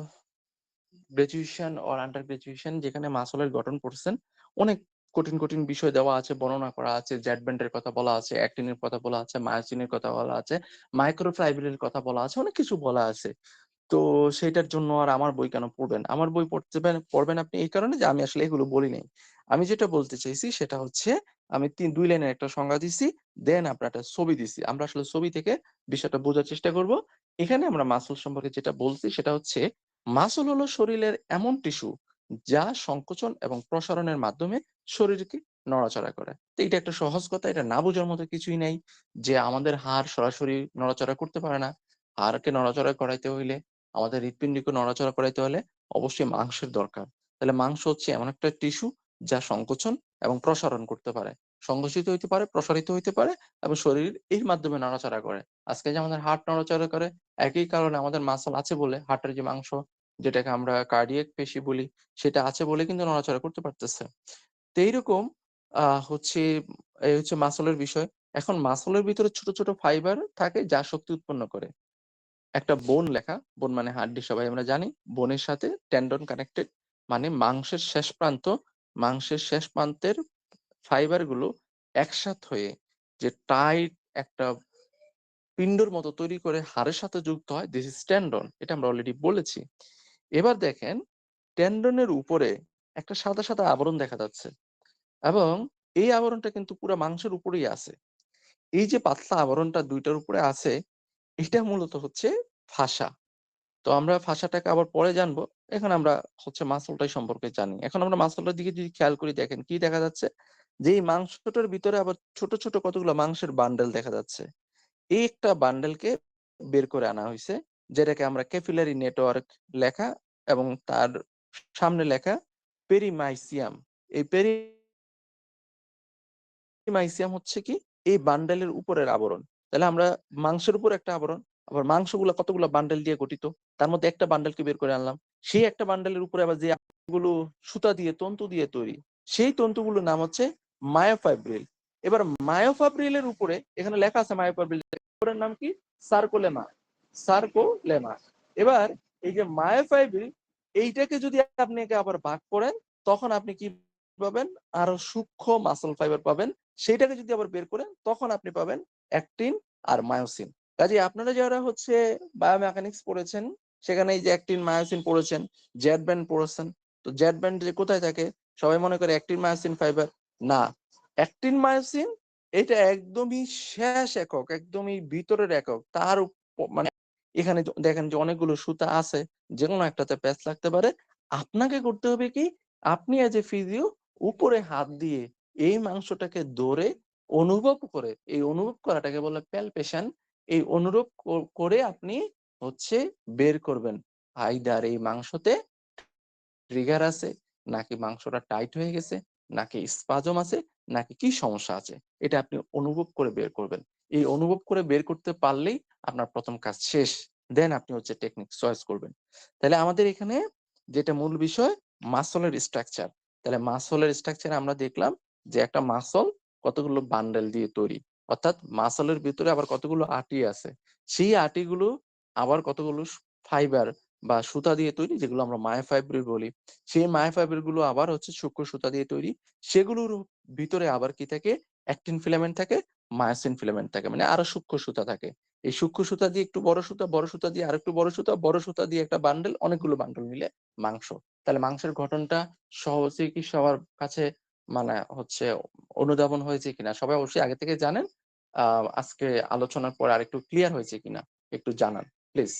গ্রাজুয়েশন অর আন্ডার গ্রাজুয়েশন যেখানে মাসলের গঠন পড়ছেন, অনেক কঠিন কঠিন বিষয় দেওয়া আছে, বর্ণনা করা আছে, জেড ব্যান্ডের কথা বলা আছে, অ্যাক্টিনের কথা বলা আছে, মায়োসিনের কথা বলা আছে, মাইক্রোফাইব্রিলের কথা বলা আছে, অনেক কিছু বলা আছে। তো সেটার জন্য আর আমার বই কেন পড়বেন? আমার বই পড়বেন আপনি এই কারণে যে আমি আসলে এগুলো বলি নাই। আমি যেটা বলতে চাইছি সেটা হচ্ছে, আমি ২ লাইনের একটা সংজ্ঞা দিছি, দেন আপনার একটা ছবি দিছি। আমরা আসলে ছবি থেকে বিষয়টা বোঝার চেষ্টা করব। এখানে আমরা মাসল সম্পর্কে যেটা বলছি সেটা হচ্ছে, মাসল হলো শরীরের এমন টিস্যু যা সংকোচন এবং প্রসারণের মাধ্যমে শরীরকে নড়াচড়া করে। তো এটা একটা সহজ কথা, এটা না বোঝার মতো কিছুই নাই যে আমাদের হাড় সরাসরি নড়াচড়া করতে পারে না। হাড়কে নড়াচড়া করাইতে হইলে, আমাদের হৃৎপিণ্ডকে নড়াচড়া করাইতে হলে অবশ্যই মাংসের দরকার। তাহলে মাংস হচ্ছে এমন একটা টিস্যু যা সংকোচন এবং প্রসারণ করতে পারে। সংকুচিত হইতে পারে, প্রসারিত হইতে পারে, এবং শরীর এর মাধ্যমে নড়াচড়া করে। আজকে যে আমাদের হার্ট নড়াচড়া করে, একই কারণে আমাদের মাসল আছে বলে, হার্টের যে মাংস যেটাকে আমরা কার্ডিয়াক পেশি বলি, সেটা আছে বলে কিন্তু নড়াচড়া করতে পারতেছে। তো এইরকম হচ্ছে এই হচ্ছে মাসলের বিষয়। এখন মাসলের ভিতরে ছোট ছোট ফাইবার থাকে যা শক্তি উৎপন্ন করে। একটা বোন লেখা, বোন মানে হাড্ডি, সবাই আমরা জানি। বোনের সাথে টেন্ডন কানেক্টেড, মানে মাংসের শেষ প্রান্তের ফাইবার গুলো একসাথ হয়ে যে টাইট একটা পিন্ডর মতো তৈরি করে হাড়ের সাথে যুক্ত হয়, দিস ইজ টেন্ডন। এটা আমরা অলরেডি বলেছি। এবার দেখেন, টেন্ডনের উপরে একটা সাদা সাদা আবরণ দেখা যাচ্ছে, এবং এই আবরণটা কিন্তু পুরো মাংসের উপরেই আছে। এই যে পাতলা আবরণটা দুইটার উপরে আছে, এটা মূলত হচ্ছে ফাসা। তো আমরা ফাসাটাকে আবার পরে জানবো। এখন আমরা হচ্ছে মাসলটাই সম্পর্কে জানি। এখন আমরা মাসলটার দিকে যদি খেয়াল করি, দেখেন কি দেখা যাচ্ছে, যে এই মাংসটার ভিতরে আবার ছোট ছোট কতগুলো মাংসের বান্ডেল দেখা যাচ্ছে। এই একটা বান্ডেলকে বের করে আনা হয়েছে, যেটাকে আমরা ক্যাপিলারি নেটওয়ার্ক লেখা, এবং তার সামনে লেখা পেরিমাইসিয়াম। এই পেরিমাইসিয়াম হচ্ছে কি, এই বান্ডেলের উপরের আবরণ। তাহলে আমরা মাংসের উপর একটা আবরণ, আবার মাংসগুলো কতগুলো বান্ডেল দিয়ে গঠিত, তার মধ্যে একটা বান্ডেলকে বের করে আনলাম, সেই একটা বান্ডেলের উপরে আবার যে গুলো সুতা দিয়ে তন্তু দিয়ে তৈরি, সেই তন্তুগুলোর নাম হচ্ছে মায়োফাইব্রিল। এবার মায়োফাইব্রিলের উপরে এখানে লেখা আছে মায়োফাইব্রিল এর নাম কি, সার্কোলেমা, সার্কোলেমা। এবার এই যে মায়োফাইব্রিল, এইটাকে যদি আপনি একে আবার ভাগ করেন, তখন আপনি কি পাবেন, আরো সূক্ষ্ম মাসল ফাইবার পাবেন। সেইটাকে যদি আবার বের করেন, তখন আপনি পাবেন অ্যাক্টিন আর মায়োসিন। কাজে আপনারা যারা হচ্ছে বায়োমেকানিক্স পড়েছেন, সেখানে এই যে অ্যাক্টিন মায়োসিন পড়েছেন, জেড ব্যান্ড পড়েছেন, তো জেড ব্যান্ড যে কোথায় থাকে, সবাই মনে করে অ্যাক্টিন মায়োসিন ফাইবার, না, অ্যাক্টিন মায়োসিন এটা একদমই শেষ একক, একদমই ভিতরের একক। তার মানে এখানে দেখেন যে অনেকগুলো সুতা আছে, যে কোনো একটাতে প্যাচ লাগতে পারে। আপনাকে করতে হবে কি, আপনি এজ এ ফিজিও উপরে হাত দিয়ে এই মাংসটাকে ধরে অনুভব করে, এই অনুভব করাটাকে বলে প্যালপেশন। এই অনুভব করে আপনি হচ্ছে বের করবেন আইদার এই মাংসতে ট্রিগার আছে, নাকি মাংসটা টাইট হয়ে গেছে, নাকি স্পাজম আছে, নাকি কি সমস্যা আছে, এটা আপনি অনুভব করে বের করবেন। এই অনুভব করে বের করতে পারলেই আপনার প্রথম কাজ শেষ। দেন আপনি হচ্ছে টেকনিক চয়েস করবেন। তাহলে আমাদের এখানে যেটা মূল বিষয়, মাসলের স্ট্রাকচার। তাহলে মাসলের স্ট্রাকচারে আমরা দেখলাম যে একটা মাসল কতগুলো বান্ডেল দিয়ে তৈরি, অর্থাৎ মাসলের ভিতরে আবার কতগুলো আটি আছে, সেই আটিগুলো আবার কতগুলো ফাইবার বা সুতা দিয়ে তৈরি, যেগুলো আমরা মায়োফাইব্রিল বলি। সেই মায়োফাইব্রিল গুলো আবার হচ্ছে সূক্ষ্ম সুতা দিয়ে তৈরি। সেগুলোর ভিতরে আবার কি থাকে, অ্যাক্টিন ফিলামেন্ট থাকে, মায়োসিন ফিলামেন্ট থাকে, মানে আরো সূক্ষ্ম সুতা থাকে। এই সূক্ষ্ম সুতা দিয়ে একটু বড় সুতা, বড় সুতা দিয়ে আরেকটু বড় সুতা, বড় সুতা দিয়ে একটা বান্ডেল, অনেকগুলো বান্ডেল মিলে মাংস। তাহলে মাংসের গঠনটা সহজে কি সবার কাছে মানে হচ্ছে অনুধাবন হয়েছে কিনা, সবাই অবশ্যই আগে থেকে জানেন। আজকে আলোচনার পর আরেকটু ক্লিয়ার হয়েছে কিনা একটু জানান প্লিজ।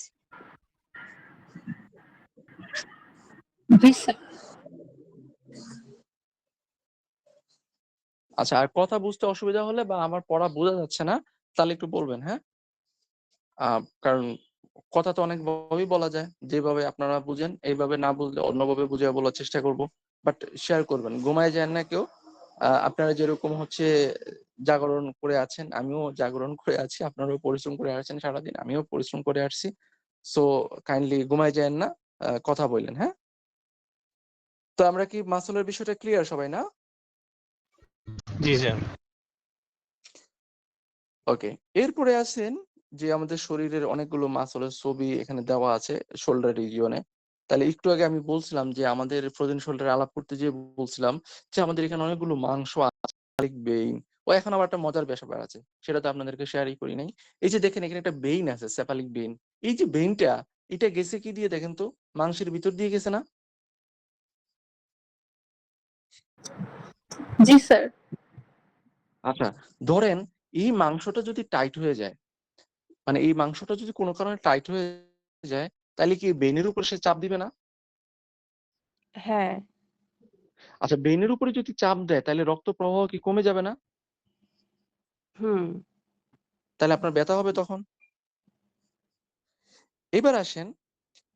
G sir. আচ্ছা, আর কথা বুঝতে অসুবিধা হলে বা আমার পড়া বোঝা যাচ্ছে না, তাহলে একটু বলবেন, হ্যাঁ। কারণ কথা তো অনেক ভাবেই বলা যায়, যেভাবে আপনারা বুঝেন এইভাবে না বুঝলে অন্যভাবে বুঝে বলার চেষ্টা করব। বাট শেয়ার করবেন, ঘুমায় যান না কেউ। আপনারা যেরকম হচ্ছে জাগরণ করে আছেন, আমিও জাগরণ করে আছি, আপনারাও পরিশ্রম করে আসছেন সারাদিন, আমিও পরিশ্রম করে আসছি। সো কাইন্ডলি ঘুমায় যান না, কথা বললেন, হ্যাঁ। তো আমরা কি মাসলের বিষয়টা ক্লিয়ার সবাই, না? জি স্যার। ওকে, এরপরে আসেন যে আমাদের শরীরের অনেকগুলো মাসলের ছবি এখানে দেওয়া আছে শোল্ডার রিজিয়নে। তাহলে একটু আগে আমি বলছিলাম যে আমাদের ফ্রোজেন শোল্ডারে আলাপ করতে যে বলছিলাম যে আমাদের এখানে অনেকগুলো মাংস আছে, বেইন। ও এখন আবার একটা মজার ব্যাপার আছে, সেটা তো আপনাদেরকে শেয়ারই করি নাই। এই যে দেখেন এখানে একটা বেইন আছে, সেফালিক বেইন। এই যে বেইনটা, এটা গেছে কি দিয়ে দেখেন তো, মাংসের ভিতর দিয়ে গেছে না? জি স্যার। আচ্ছা, ধরেন এই মাংসটা যদি টাইট হয়ে যায়, মানে এই মাংসটা যদি কোনো কারণে টাইট হয়ে যায়, তাহলে কি বেইনের উপর সে চাপ দিবে না? হ্যাঁ। আচ্ছা, বেইনের উপরে যদি চাপ দেয়, তাহলে রক্ত প্রবাহ কি কমে যাবে না? হুম। তাহলে আপনার ব্যথা হবে তখন। এবার আসেন,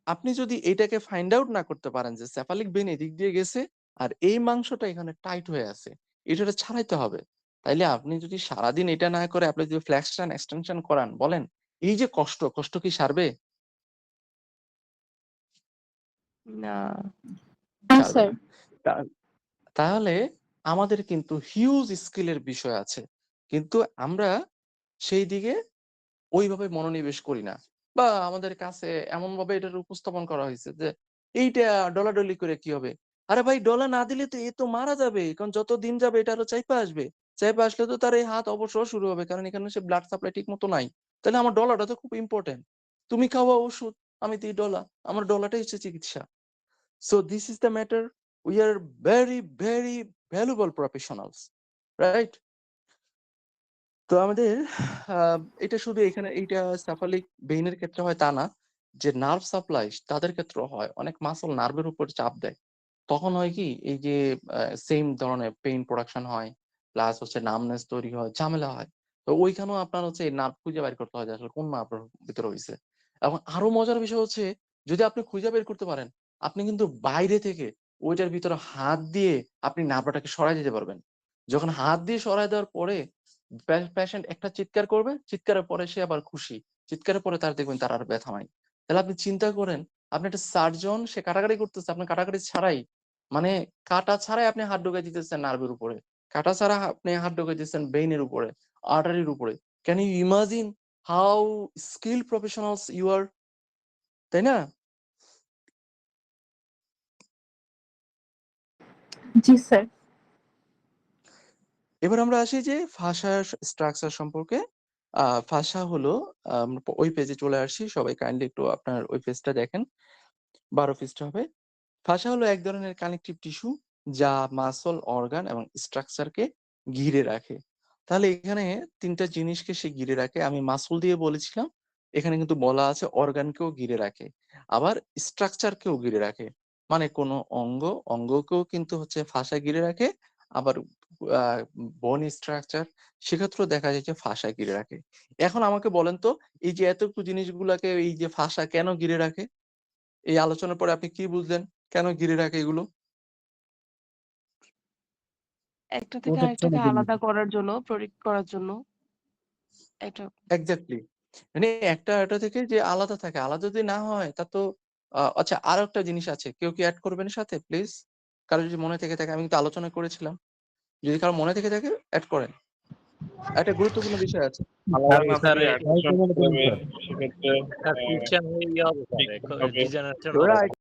আপনি যদি এটাকে ফাইন্ড আউট না করতে পারেন যে সেফালিক বেইন এদিক দিয়ে গেছে আর এই মাংসটা এখানে টাইট হয়ে আছে, এটা ছাড়াইতে হবে। তাইলে আপনি যদি সারাদিন এটা না করে আপনি যদি ফ্লেক্সন এক্সটেনশন করান, বলেন এই যে কষ্ট, কষ্ট কি সারবে? না। হ্যাঁ সারবে স্যার। না। তা- তাহলে আমাদের কিন্তু হিউজ স্কিলের বিষয় আছে, কিন্তু আমরা সেই দিকে ওইভাবে মনোনিবেশ করি না, বা আমাদের কাছে এমন ভাবে এটার উপস্থাপন করা হয়েছে যে এইটা ডলাডলি করে কি হবে। আরে ভাই, ডলা না দিলে তো এ তো মারা যাবে, কারণ যত দিন যাবে এটা আরো চাইপা আসবে, চাইপা আসলে তো তার এই হাত অবসর শুরু হবে, কারণ এখানে সে ব্লাড সাপ্লাই ঠিক মতো নাই। তাহলে আমার ডলাটা তো খুব ইম্পর্টেন্ট। তুমি খাওয়া ওষুধ, আমি দিই ডলা, আমার ডলাটাই হচ্ছে চিকিৎসা। So this is the matter, we are very very valuable professionals, right? তো আমাদের এটা শুধু এখানে এইটা সাফালিক বেইনের ক্ষেত্রে হয় তা না, যে নার্ভ সাপ্লাই তাদের ক্ষেত্রে হয়, অনেক মাসল নার্ভের উপর চাপ দেয়, তখন হয় কি এই যে সেম ধরনের পেইন প্রোডাকশন হয়, প্লাস হচ্ছে নামনেস তৈরি হয়, ঝামেলা হয়। তো ওইখানেও আপনার হচ্ছে এই নার্ভ খুঁজে বের করতে হয় যে আসলে কোন নার্ভের ভিতরে হয়েছে। এবং আরো মজার বিষয় হচ্ছে, যদি আপনি খুঁজে বের করতে পারেন, আপনি কিন্তু বাইরে থেকে ওইটার ভিতরে হাত দিয়ে আপনি নার্ভটাকে সরাই দিতে পারবেন। যখন হাত দিয়ে সরাই দেওয়ার পরে পেশেন্ট একটা চিৎকার করবে, চিৎকারের পরে সে আবার খুশি, চিৎকারের পরে তার দেখবেন তার আর ব্যথা নাই। তাহলে আপনি চিন্তা করেন, আপনি একটা সার্জন, সে কাটাকাটি করতেছে, আপনি কাটাকাটি ছাড়াই, মানে কাটা ছাড়াই আপনি হাত ঢুকাই দিতেছেন নার্ভের উপরে, কাটা ছাড়া আপনি হাত ঢুকাই দিতেছেন ব্রেইনের উপরে, আর্টারির উপরে। Can you imagine how skill professionals you are, তাই না? জি স্যার। এবার আমরা আসি যে ভাষার স্ট্রাকচার সম্পর্কে। ভাষা হলো, ওই পেজে চলে আসি, সবাই কাইন্ডলি একটু আপনার ওই পেজটা দেখেন, 12 পৃষ্ঠা হবে। ভাষা হলো এক ধরনের কানেকটিভ টিস্যু যা মাসল, অর্গান এবং স্ট্রাকচারকে ঘিরে রাখে। তাহলে এখানে তিনটা জিনিসকে সে ঘিরে রাখে। আমি মাসল দিয়ে বলেছিলাম, এখানে কিন্তু বলা আছে অর্গানকেও ঘিরে রাখে, আবার স্ট্রাকচারকেও ঘিরে রাখে। মানে কোনো অঙ্গকেও কিন্তু হচ্ছে ভাষা ঘিরে রাখে, আবার বোন স্ট্রাকচার সেক্ষেত্রেও দেখা যায় যে ভাষা ঘিরে রাখে। এখন আমাকে বলেন তো, এই যে এতটুকু জিনিসগুলাকে এই যে ভাষা কেন ঘিরে রাখে? এই আলোচনার পরে আপনি কি বুঝলেন কেন ঘিরে রাখে এগুলো? একটা থেকে আরেকটাকে আলাদা করার জন্য, প্রোটেক্ট করার জন্য। এটা এক্স্যাক্টলি, মানে একটা এটা থেকে যে আলাদা থাকে, আলাদা যদি না হয় তা তো আচ্ছা, আরো একটা জিনিস আছে, কেউ কি অ্যাড করবেন সাথে প্লিজ? কারো যদি মনে থেকে থাকে, আমি কিন্তু আলোচনা করেছিলাম, যদি কারো মনে থেকে থাকে অ্যাড করেন, একটা গুরুত্বপূর্ণ বিষয় আছে। আলাদা না স্যার থাকলে অ্যাডমিশন যাবে, সেক্ষেত্রে ফ্রিকশন হয়ে ইয়ে হবে স্যার, হবে। ডিজেনারেশন হবে। রাইট,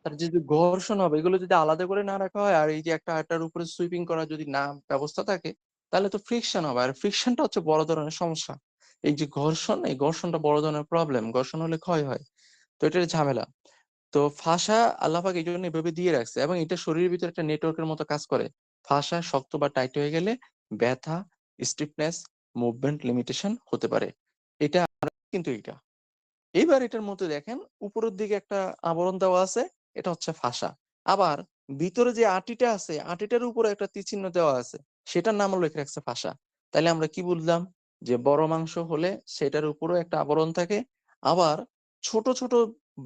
তার যদি ঘর্ষণ হবে, এগুলো যদি আলাদা করে না রাখা হয়, আর এই যে একটা আরেকটার উপরে সুইপিং করার যদি না ব্যবস্থা থাকে, তাহলে তো ফ্রিকশন হবে, আর ফ্রিকশনটা হচ্ছে বড় ধরনের সমস্যা। এই যে ঘর্ষণ, এই ঘর্ষণটা বড় ধরনের প্রবলেম, ঘর্ষণ হলে ক্ষয় হয়, তো এটার ঝামেলা। তো ফাঁসা আল্লাপাক এই জন্য এভাবে দিয়ে রাখছে, এবং এটা শরীরের ভিতরে একটা নেটওয়ার্কের মতো কাজ করে। ফাঁসা শক্ত বা টাইট হয়ে গেলে ব্যথা, স্টিফনেস, মুভমেন্ট লিমিটেশন হতে পারে। এটা কিন্তু এটা, এইবার এটার মধ্যে দেখেন উপরের দিকে একটা আবরণ দেওয়া আছে, এটা হচ্ছে ফাঁসা। আবার ভিতরে যে আটিটা আছে, আটিটার উপরে একটা তীরচিহ্ন দেওয়া আছে, সেটার নাম লিখে রাখছে ফাঁসা। তাহলে আমরা কি বুঝলাম? যে বড় মাংস হলে সেটার উপরেও একটা আবরণ থাকে, আবার ছোট ছোট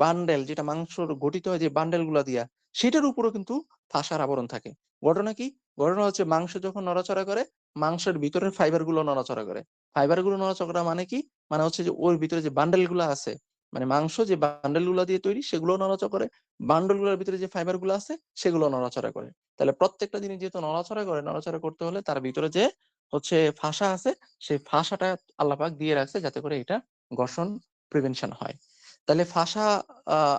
বান্ডেল, যেটা মাংস গঠিত হয় যে বান্ডেল গুলা দিয়া, সেটার উপরেও কিন্তু ফাঁসার আবরণ থাকে। ঘটনা কি? ঘটনা হচ্ছে মাংস যখন নড়াচড়া করে, মাংসের ভিতরের ফাইবার গুলো নড়াচড়া করে। ফাইবার গুলো নড়াচড়া মানে কি? মানে হচ্ছে যে ওর ভিতরে যে বান্ডেল গুলো আছে, মানে মাংস যে বান্ডেল গুলা দিয়ে তৈরি, সেগুলো নড়াচড়া করে, বান্ডেল গুলোর ভিতরে যে ফাইবার গুলো আছে সেগুলো নড়াচড়া করে। তাহলে প্রত্যেকটা জিনিস যেহেতু নড়াচড়া করে, নড়াচড়া করতে হলে তার ভিতরে যে হচ্ছে ফাঁসা আছে, সেই ফাঁসাটা আল্লাহ পাক দিয়ে রাখছে যাতে করে এটা ঘর্ষণ প্রিভেনশন হয়। তাহলে ফাঁসা,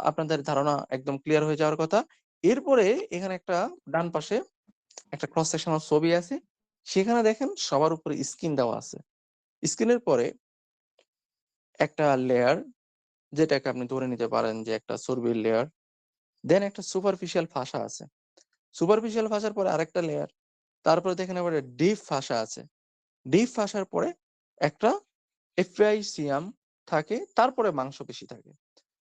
আপনাদের ধারণা একদম ক্লিয়ার হয়ে যাওয়ার কথা। এরপরে এখানে একটা ডান পাশে একটা ক্রস সেকশনাল ছবি আছে, সেখানে দেখেন সবার উপরে স্কিন দেওয়া আছে। স্কিনের পরে একটা লেয়ার, যেটাকে আপনি ধরে নিতে পারেন যে একটা চর্বির লেয়ার, দেন একটা সুপারফিশিয়াল ফাসা আছে, সুপারফিশিয়াল ফাসার পরে আরেকটা লেয়ার, তারপরে দেখেন আবার ডিপ ফাসা আছে, ডিপ ফাসার পরে একটা এফআইসিয়াম থাকে, তারপরে মাংসপেশি থাকে।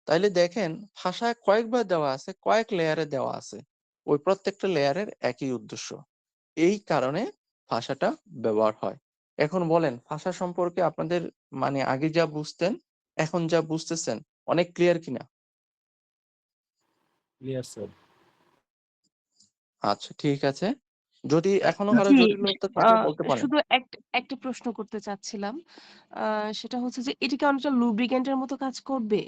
তাইলে দেখেন ফাসা কয়েকবার দেওয়া আছে, কয়েক লেয়ারে দেওয়া আছে, ওই প্রত্যেকটা লেয়ারের একই উদ্দেশ্য, এই কারণে ভাষাটা ব্যবহার হয়। এখন বলেন ভাষা সম্পর্কে আপনাদের মানে আগে যা বুঝতেন, এখন যা বুঝতেছেন, অনেক ক্লিয়ার কিনা? Clear sir. আচ্ছা, ঠিক আছে, যদি এখনো কারো জি, জটিলতা থাকে বলতে পারেন। শুধু একটা প্রশ্ন করতে চাচ্ছিলাম। সেটা হচ্ছে যে এটা কি অনেকটা লুব্রিক্যান্টের মতো কাজ করবে?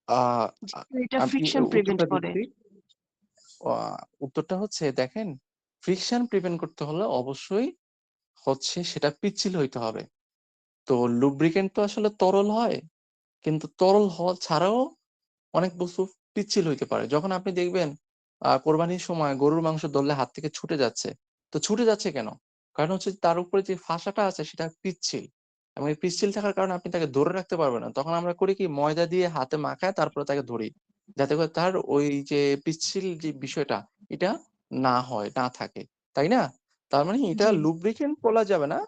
আহ আ- এটা আমি ফ্রিকশন প্রিভেন্ট উত্তরটা করে। দিচ্ছি। উত্তরটা হচ্ছে, দেখেন, ফ্রিকশন প্রিভেন্ট করতে হলে অবশ্যই হচ্ছে সেটা পিচ্ছিল হইতে হবে। তো লুব্রিকেন্ট তো আসলে তরল হয়, কিন্তু তরল হওয়া ছাড়াও অনেক বস্তু পিচ্ছিল হইতে পারে। যখন আপনি দেখবেন কোরবানির সময় গরুর মাংস ধরলে হাত থেকে ছুটে যাচ্ছে, তো ছুটে যাচ্ছে কেন? কারণ হচ্ছে তার উপরে যে ফাসাটা আছে সেটা পিচ্ছিল, এবং এই পিচ্ছিল থাকার কারণে আপনি তাকে ধরে রাখতে পারবেন না। তখন আমরা করি কি, ময়দা দিয়ে হাতে মাখায় তারপরে তাকে ধরি, যাতে করে তার ওই যে পিচ্ছিল যে বিষয়টা, এটা না হয়, না থাকে, তাই না? তার মানে এটা জি, লুব্রিকেন্ট বলা যাবে না,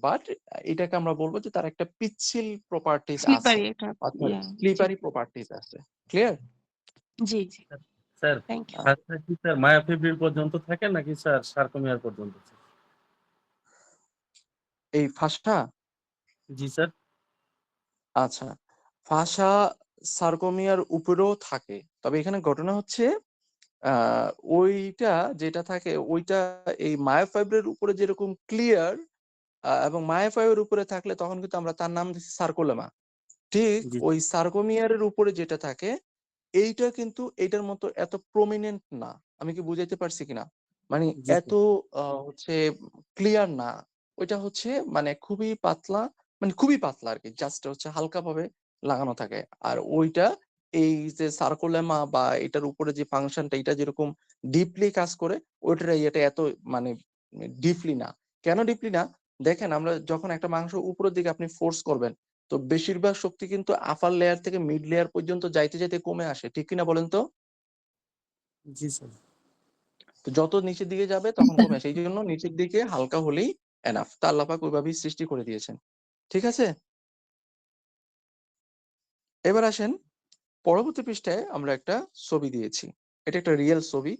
বাট এটাকে আমরা বলবো যে তার একটা পিচ্ছিল প্রপার্টিজ আছে, স্লিপারি এটা। অর্থাৎ জি, স্লিপারি প্রপার্টিজ আছে। ক্লিয়ার? জি, জি। Sir thank you. ফার্স্টটা কি স্যার মায়োফিব্রিল পর্যন্ত থাকে নাকি স্যার সার্কোমিয়ার পর্যন্ত? এই ফাঁসটা, জি স্যার। আচ্ছা, ফাঁসা সার্কোমিয়ার উপরেও থাকে, তবে এখানে ঘটনা হচ্ছে আহ ওইটা যেটা থাকে ওইটা এই মায়োফাইব্রের উপরে যেরকম ক্লিয়ার এবং মায়োফাইবের উপরে থাকলে তখন কিন্তু আমরা তার নাম দিচ্ছি সার্কোলেমা। ঠিক জি ওই সার্কোমিয়ারের উপরে যেটা থাকে এইটা কিন্তু এইটার মতো এত প্রমিনেন্ট না। আমি কি বুঝাইতে পারছি কিনা? মানে জি এত হচ্ছে ক্লিয়ার না। ওইটা হচ্ছে মানে খুবই পাতলা, মানে খুবই পাতলা আর কি, জাস্ট হচ্ছে হালকা ভাবে লাগানো থাকে। আর ওইটা এই যে সার্কোলেমা বা এটার উপরে যে ফাংশনটা এটা যেরকম ডিপলি কাজ করে ওইটার এটা এত মানে ডিপলি না। কেন ডিপলি না? দেখেন আমরা যখন একটা মাংস উপরের দিকে আপনি ফোর্স করবেন তো বেশিরভাগ শক্তি কিন্তু আপার লেয়ার থেকে মিড লেয়ার পর্যন্ত যাইতে যাইতে কমে আসে, ঠিক কিনা বলেন তো? জি স্যার। তো যত নিচের দিকে যাবে তখন কমে আসে, এই জন্য নিচের দিকে হালকা হলেই এনাফ। তা আল্লাহ পাক ওইভাবেই সৃষ্টি করে দিয়েছেন। ঠিক আছে, এবার আসেন পরবর্তী পৃষ্ঠায় আমরা একটা ছবি দিয়েছি। এটা একটা রিয়েল ছবি।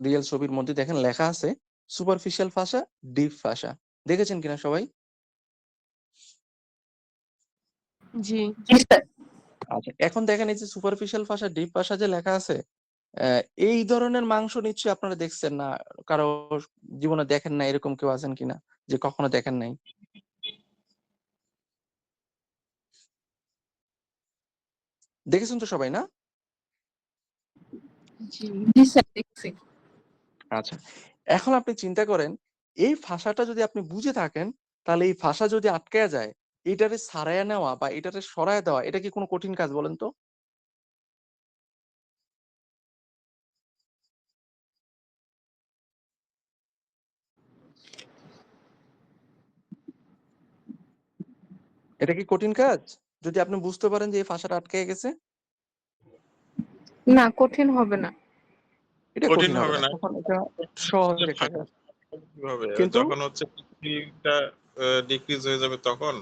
রিয়েল ছবির মধ্যে দেখেন লেখা আছে সুপারফিশিয়াল ভাষা, ডিপ ভাষা। দেখেছেন কিনা সবাই? জি আচ্ছা, এখন দেখেন এই যে সুপারফিশিয়াল ভাষা, ডিপ ভাষা যে লেখা আছে, এই ধরনের মাংস নিশ্চয়ই আপনারা দেখছেন না। কারো জীবনে দেখেন না এরকম কেউ আছেন কিনা যে কখনো দেখেন নাই? দেখেছেন তো সবাই, না? জি জি স্যার, দেখছি। আচ্ছা, এখন আপনি চিন্তা করেন এই ভাষাটা যদি আপনি বুঝে থাকেন তাহলে এই ভাষা যদি আটকে যায়, এটারে সারায়া নেওয়া বা এটারে সরায় দেওয়া এটা কি কোনো কঠিন কাজ বলেন তো? এটা কি কঠিন কাজ যদি আপনি বুঝতে পারেন যে এই ভাষাটা আটকে গেছে? না, কঠিন হবে না। এটা কঠিন কঠিন হবে হবে না, না। তখন এটা সহজ একটা কাজ। কিভাবে কিন্তু যখন হচ্ছে পৃথিবীটা ডিক্রিজ হয়ে যাবে তখন,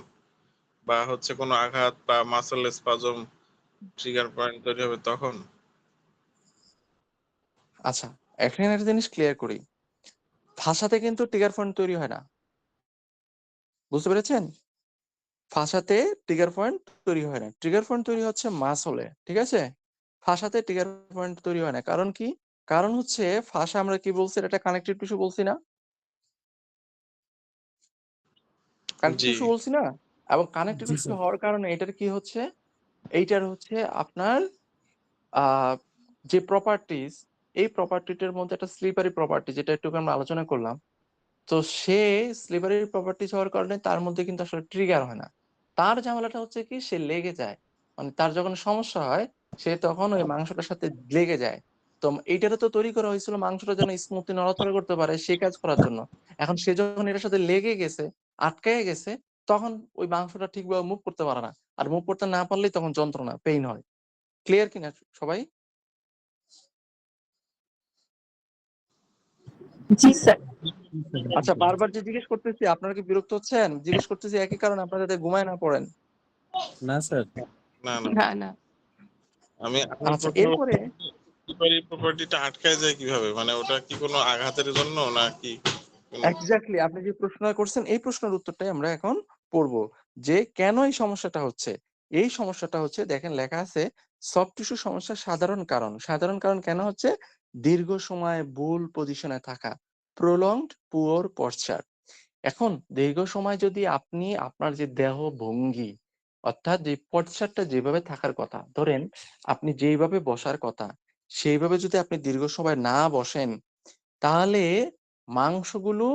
বা হচ্ছে কোনো আঘাত বা মাসেল স্পাজম ট্রিগার পয়েন্ট তৈরি হবে তখন? আচ্ছা, এখানে একটা জিনিস ক্লিয়ার করি, ভাষাতে কিন্তু ট্রিগার পয়েন্ট তৈরি হয় না। বুঝতে পেরেছেন? ভাষাতে ট্রিগার পয়েন্ট তৈরি হয় না, ট্রিগার পয়েন্ট তৈরি হচ্ছে মাসলে। ঠিক আছে, ভাষাতে ট্রিগার পয়েন্ট তৈরি হয় না। কারণ কি? কারণ হচ্ছে ভাষা আমরা কি বলছি, এটা কানেকটিভ টিস্যু বলছি না? কানেকটিভ জি টিস্যু বলছি না? এবং কানেকটিভ জি টিস্যু স্যার। হওয়ার কারণে এটার কি হচ্ছে, এইটার হচ্ছে আপনার আহ যে প্রপার্টিজ, এই প্রপার্টিটার মধ্যে একটা স্লিপারি প্রপার্টি যেটা একটু আমরা আলোচনা করলাম। তো সে স্লিপারি প্রপার্টিজ হওয়ার কারণে তার মধ্যে কিন্তু আসলে ট্রিগার হয় না। তার ঝামেলাটা হচ্ছে কি, সে লেগে যায়। মানে তার যখন সমস্যা হয় সে তখন ওই মাংসটার সাথে লেগে যায়। তো এইটারও তো তৈরি করা হয়েছিল মাংসটা যেন স্মুথলি নড়াচড়া করতে পারে সেই কাজ করার জন্য। এখন সে যখন এটার সাথে লেগে গেছে, আটকায় গেছে, তখন ওই মাংসটা ঠিকভাবে মুভ করতে পারে না। আর মুভ করতে না পারলেই তখন যন্ত্রণা, পেইন হয়। ক্লিয়ার কিনা সবাই? জি স্যার। জি স্যার, আচ্ছা, বুঝতে বারবার যে জিজ্ঞেস করতেছি আপনারা কি বিরক্ত হচ্ছেন? জিজ্ঞেস করতেছি একই কারণ, আপনারা যাতে ঘুমায় না পড়েন। না স্যার। না না, না না আমার আচ্ছা, প্রশ্ন এরপরে স্লিপারি প্রপার্টিটা আটকায় যায় কিভাবে? মানে ওটা কি কোনো আঘাতের জন্য নাকি কোনো? এক্স্যাক্টলি আপনি যে প্রশ্নটা করছেন এই প্রশ্নের উত্তরটাই আমরা এখন পড়বো, যে কেন এই সমস্যাটা হচ্ছে। এই সমস্যাটা হচ্ছে, দেখেন লেখা আছে সফট টিস্যু সমস্যার সাধারণ কারণ। সাধারণ কারণ কেন হচ্ছে? দীর্ঘ সময় ভুল পজিশনে থাকা, প্রলংড পুয়ার পশ্চার। এখন দীর্ঘ সময় যদি আপনি আপনার যে দেহ ভঙ্গি, অর্থাৎ যে পশ্চারটা যেভাবে থাকার কথা, ধরেন আপনি যেইভাবে বসার কথা সেইভাবে যদি আপনি দীর্ঘ সময় না বসেন, তাহলে মাংসগুলো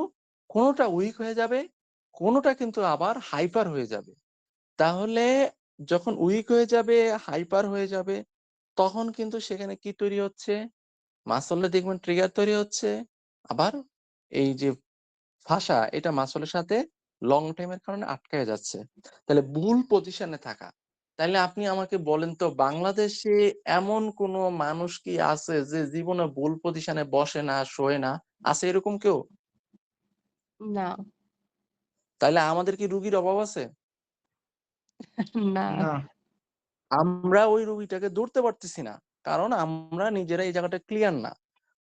কোনোটা উইক হয়ে যাবে, কোনোটা কিন্তু আবার হাইপার হয়ে যাবে। তাহলে যখন উইক হয়ে যাবে, হাইপার হয়ে যাবে, তখন কিন্তু সেখানে কি তৈরি হচ্ছে? মাসলে দেখবেন ট্রিগার তৈরি হচ্ছে। আবার এই যে ভাষা, এটা মাসলের সাথে লং টাইমের কারণে আটকায় যাচ্ছে। তাহলে ভুল পজিশনে থাকা। তাহলে আপনি আমাকে বলেন তো, বাংলাদেশে এমন কোন মানুষ কি আছে যে জীবনে ভুল পজিশনে বসে না, শোয় না? আছে এরকম কেউ? না তাহলে আমাদের কি রুগীর অভাব আছে? না না। আমরা ওই রুগীটাকে ধরতে পারতেছি না, কারণ আমরা নিজেরা এই জায়গাটা ক্লিয়ার না।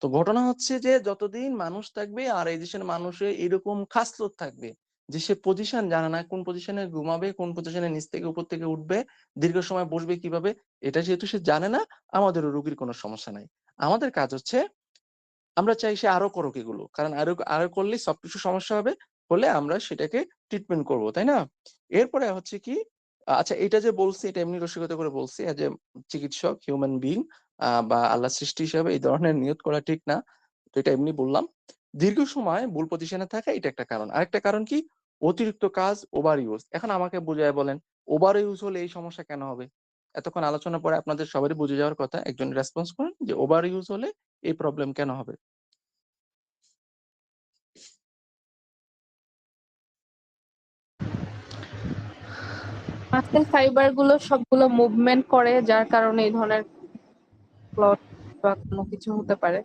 তো ঘটনা হচ্ছে যে যতদিন মানুষ থাকবে আর এই দেশের মানুষের এরকম খাসলত থাকবে যে সে পজিশন জানে না, কোন পজিশনে ঘুমাবে, কোন পজিশনে নিচ থেকে উপর থেকে উঠবে, দীর্ঘ সময় বসবে কিভাবে, এটা যেহেতু সে জানে না, আমাদের রোগীর কোনো সমস্যা নাই। আমাদের কাজ হচ্ছে আমরা চাই সে আরো করুক এগুলো, কারণ আরো আরো করলে সবকিছু সমস্যা হবে, হলে আমরা সেটাকে ট্রিটমেন্ট করব, তাই না? এরপরে হচ্ছে কি, আচ্ছা এটা যে বলছি এটা এমনি রসিকতা করে বলছি, এজ এ চিকিৎসক, হিউম্যান বিং বা আল্লাহ সৃষ্টি হিসাবে এই ধরনের নিয়ত করা ঠিক না, তো এটা এমনি বললাম। দীর্ঘ সময় ভুল পজিশনে থাকা এটা একটা কারণ। আরেকটা কারণ কি, অতিরিক্ত কাজ, ওভার ইউজ। এখন আমাকে বুঝায় বলেন ওভার ইউজ হলে এই সমস্যা কেন হবে? এতক্ষণ আলোচনা পরে আপনাদের সবারই বুঝে যাওয়ার কথা, একজন রেসপন্স করেন যে ওভার ইউজ হলে এই প্রবলেম কেন হবে। মাসেল ফাইবার গুলো সবগুলো মুভমেন্ট করে, যার কারণে এই ধরনের ক্লট বা কোনো কিছু হতে পারে।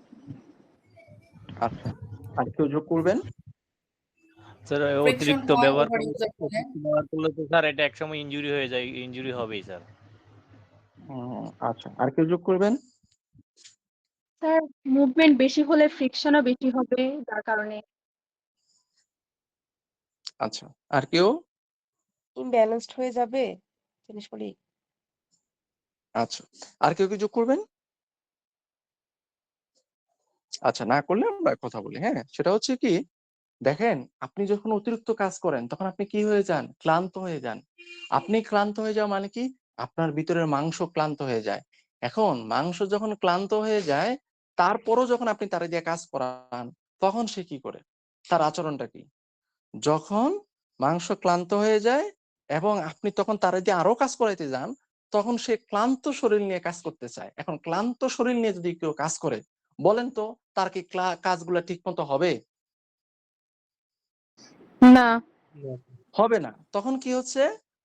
আচ্ছা, আর কেউ যোগ করবেন? স্যার ফ্রিকশন অতিরিক্ত হয়, ব্যবহার ওভার করলে ইউজের ফলে। ব্যবহার করলে তো স্যার এটা একসময় ইনজুরি হয়ে যায়, ইনজুরি হবেই স্যার। আচ্ছা, আর কেউ যোগ করবেন? স্যার মুভমেন্ট বেশি হলে ফ্রিকশনও বেশি হবে, যার কারণে আচ্ছা, আর কেউ? ইমব্যালেন্সড হয়ে যাবে জিনিসগুলি। আচ্ছা, আর কেউ কি যোগ করবেন? আচ্ছা, না করলে আমরা কথা বলি। হ্যাঁ, সেটা হচ্ছে কি, দেখেন আপনি যখন অতিরিক্ত কাজ করেন তখন আপনি কি হয়ে যান? ক্লান্ত হয়ে যান। আপনি ক্লান্ত হয়ে যাওয়া মানে কি, আপনার ভিতরের মাংস ক্লান্ত হয়ে যায়। এখন মাংস যখন ক্লান্ত হয়ে যায়, তারপরও যখন আপনি তারে দিয়ে কাজ করান, তখন সে কি করে? তার আচরণটা কি? যখন মাংস ক্লান্ত হয়ে যায় এবং আপনি তখন তারে দিয়ে আরো কাজ করাইতে যান, তখন সে ক্লান্ত শরীর নিয়ে কাজ করতে চায়। এখন ক্লান্ত শরীর নিয়ে যদি কেউ কাজ করে, বলেন তো তার কি কাজগুলা ঠিক মতো হবে? না। হবে না। তখন কি হচ্ছে,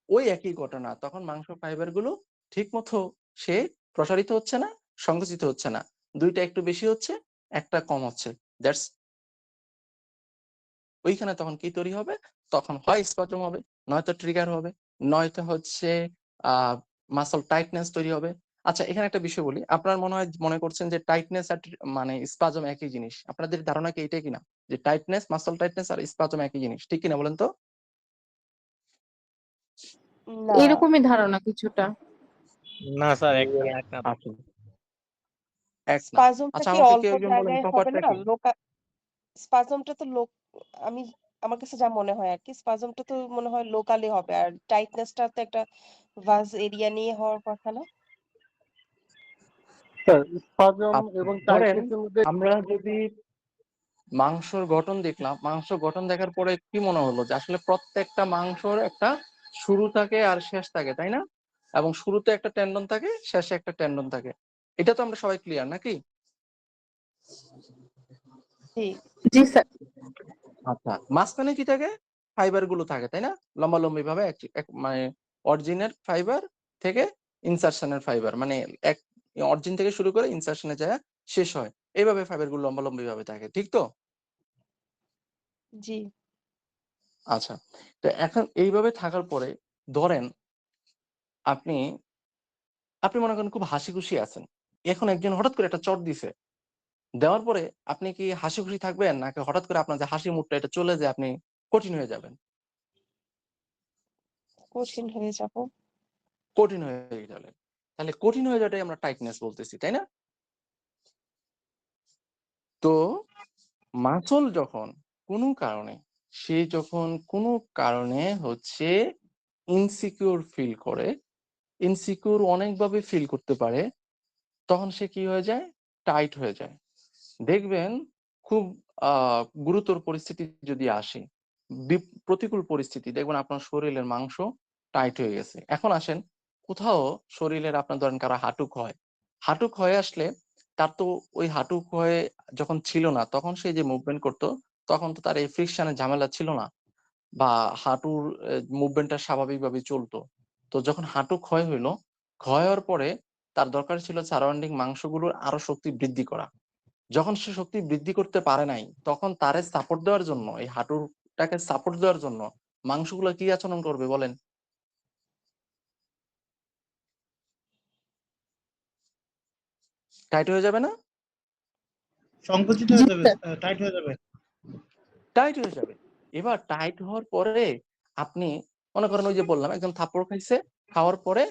ওই একই ঘটনা, তখন মাংস ফাইবার গুলো ঠিক মতো সে প্রসারিত হচ্ছে না, সংকুচিত হচ্ছে না, দুইটা একটু বেশি হচ্ছে, একটা কম হচ্ছে। দ্যাটস, ওইখানে তখন কি তৈরি হবে? তখন হয় স্পাজম হবে, নয়তো ট্রিগার হবে, নয়তো হচ্ছে মাসল টাইটনেস তৈরি হবে। আচ্ছা, এখানে একটা বিষয় বলি, আপনার মনে করছেন যে টাইটনেস আর মানে স্পাজম একই জিনিস, আপনাদের ধারণা কি এটাই কিনা, যে টাইটনেস, মাসল টাইটনেস আর স্পাজম একই জিনিস, ঠিক কিনা বলেন তো? না, এরকমই ধারণা কিছুটা। না স্যার, এক না, এক না। আচ্ছা, এক না। স্পাজমটা আচ্ছা, কি আমাকে অল্প কেউ একজন বলেন জায়গায় হবে প্রপারটা না? কি? স্পাজমটা তো আমি আমার কাছে যা মনে হয় আর কি, স্পাজমটা তো মনে হয় লোকালি হবে, আর টাইটনেসটা তো একটা ভাজ এরিয়া নিয়ে হওয়ার কথা না? স্যার স্পাজম আচ্ছা, এবং ধরেন টাইটনেসের মধ্যে আমরা যদি মাংসর গঠন দেখলাম, মাংস গঠন দেখার পরে কি মনে হলো, যে আসলে প্রত্যেকটা মাংসর একটা শুরু থাকে আর শেষ থাকে, তাই না? এবং শুরুতে একটা টেন্ডন থাকে, শেষে একটা টেন্ডন থাকে, এটা তো আমরা সবাই ক্লিয়ার নাকি? জি। জি স্যার। আচ্ছা, মাঝখানে কি থাকে? ফাইবার গুলো থাকে, তাই না? লম্বালম্বি ভাবে মানে অরিজিনের ফাইবার থেকে ইনসারশনের ফাইবার, মানে এক অরিজিন থেকে শুরু করে ইনসারশনে যায় শেষ হয়, এইভাবে ফাইবার গুলো লম্বালম্বি ভাবে থাকে, ঠিক তো? জি। আচ্ছা, তো এখন এইভাবে থাকার পরে ধরেন আপনি আপনি মনে করেন খুব হাসি খুশি আছেন, এখন একজন হঠাৎ করে একটা চট দিছে, দেওয়ার পরে আপনি কি হাসি খুশি থাকবেন, নাকি হঠাৎ করে আপনার যে হাসি মুডটা এটা চলে যায়, আপনি কঠিন হয়ে যাবেন? কঠিন হয়ে যাব। কঠিন হয়ে যাবেন। তাহলে কঠিন হয়ে যাওয়াটাই আমরা টাইটনেস বলতেছি, তাই না? তো মাসল যখন কোনো কারণে, সে যখন কোনো কারণে হচ্ছে ইনসিকিউর ফিল করে, ইনসিকিউর অনেকভাবে ফিল করতে পারে, তখন সে কি হয়ে যায়? টাইট হয়ে যায়। দেখবেন খুব গুরুতর পরিস্থিতি যদি আসে, প্রতিকূল পরিস্থিতি, দেখবেন আপনার শরীরের মাংস টাইট হয়ে গেছে। এখন আসেন, কোথাও শরীরের আপনার ধরেন কারো হাঁটু ক্ষয়, হাঁটু ক্ষয়ে আসলে তার তো ওই হাঁটু ক্ষয়ে যখন ছিল না, তখন সে যে মুভমেন্ট করতো, তখন তো তার এই ফ্রিকশনের ঝামেলা ছিল না, বা হাঁটুর মুভমেন্টটা স্বাভাবিকভাবে চলতো। তো যখন হাঁটু ক্ষয় হইলো, ক্ষয় হওয়ার পরে তার দরকার ছিল সারাউন্ডিং মাংসগুলোর আরো শক্তি বৃদ্ধি করা। যখন সে শক্তি বৃদ্ধি করতে পারে নাই, তখন তারে সাপোর্ট দেওয়ার জন্য, এই হাঁটুটাকে সাপোর্ট দেওয়ার জন্য মাংসগুলো কি আচরণ করবে বলেন? টাইট হয়ে যাবে না? সংকুচিত জি হয়ে যাবে, স্যার। টাইট হয়ে যাবে। টাইট হয়ে যাবে। এবার টাইট হওয়ার পরে আপনি মনে করেন, ওই যে বললাম একজন থাপ্পড় খাইছে, খাওয়ার পরে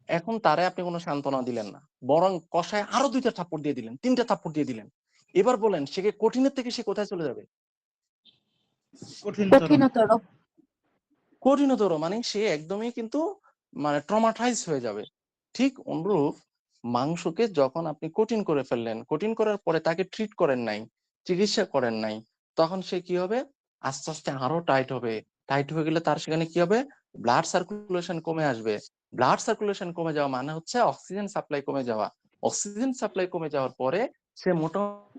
এখন তারে আপনি কোনো সান্ত্বনা দিলেন না, বরং কষায় আরো 2টা থাপ্পড় দিয়ে দিলেন, 3টা থাপ্পড় দিয়ে দিলেন। এবার বলেন সে কঠিনের থেকে সে কোথায় চলে যাবে? কঠিনতর। কঠিনতর। কঠিনতর মানে সে একদমই কিন্তু মানে ট্রমাটাইজ হয়ে যাবে। ঠিক অনুরূপ মাংসকে যখন আপনি কঠিন করে ফেললেন, কঠিন করার পরে তাকে ট্রিট করেন নাই, চিকিৎসা করেন নাই, তখন সে কি হবে? আস্তে আস্তে আরো টাইট হবে। টাইট হয়ে গেলে তার সেখানে কি হবে? ব্লাড সার্কুলেশন কমে আসবে। ব্লাড সার্কুলেশন কমে যাওয়া মানে হচ্ছে অক্সিজেন সাপ্লাই কমে যাওয়া। অক্সিজেন সাপ্লাই কমে যাওয়ার পরে সে মোটামুটি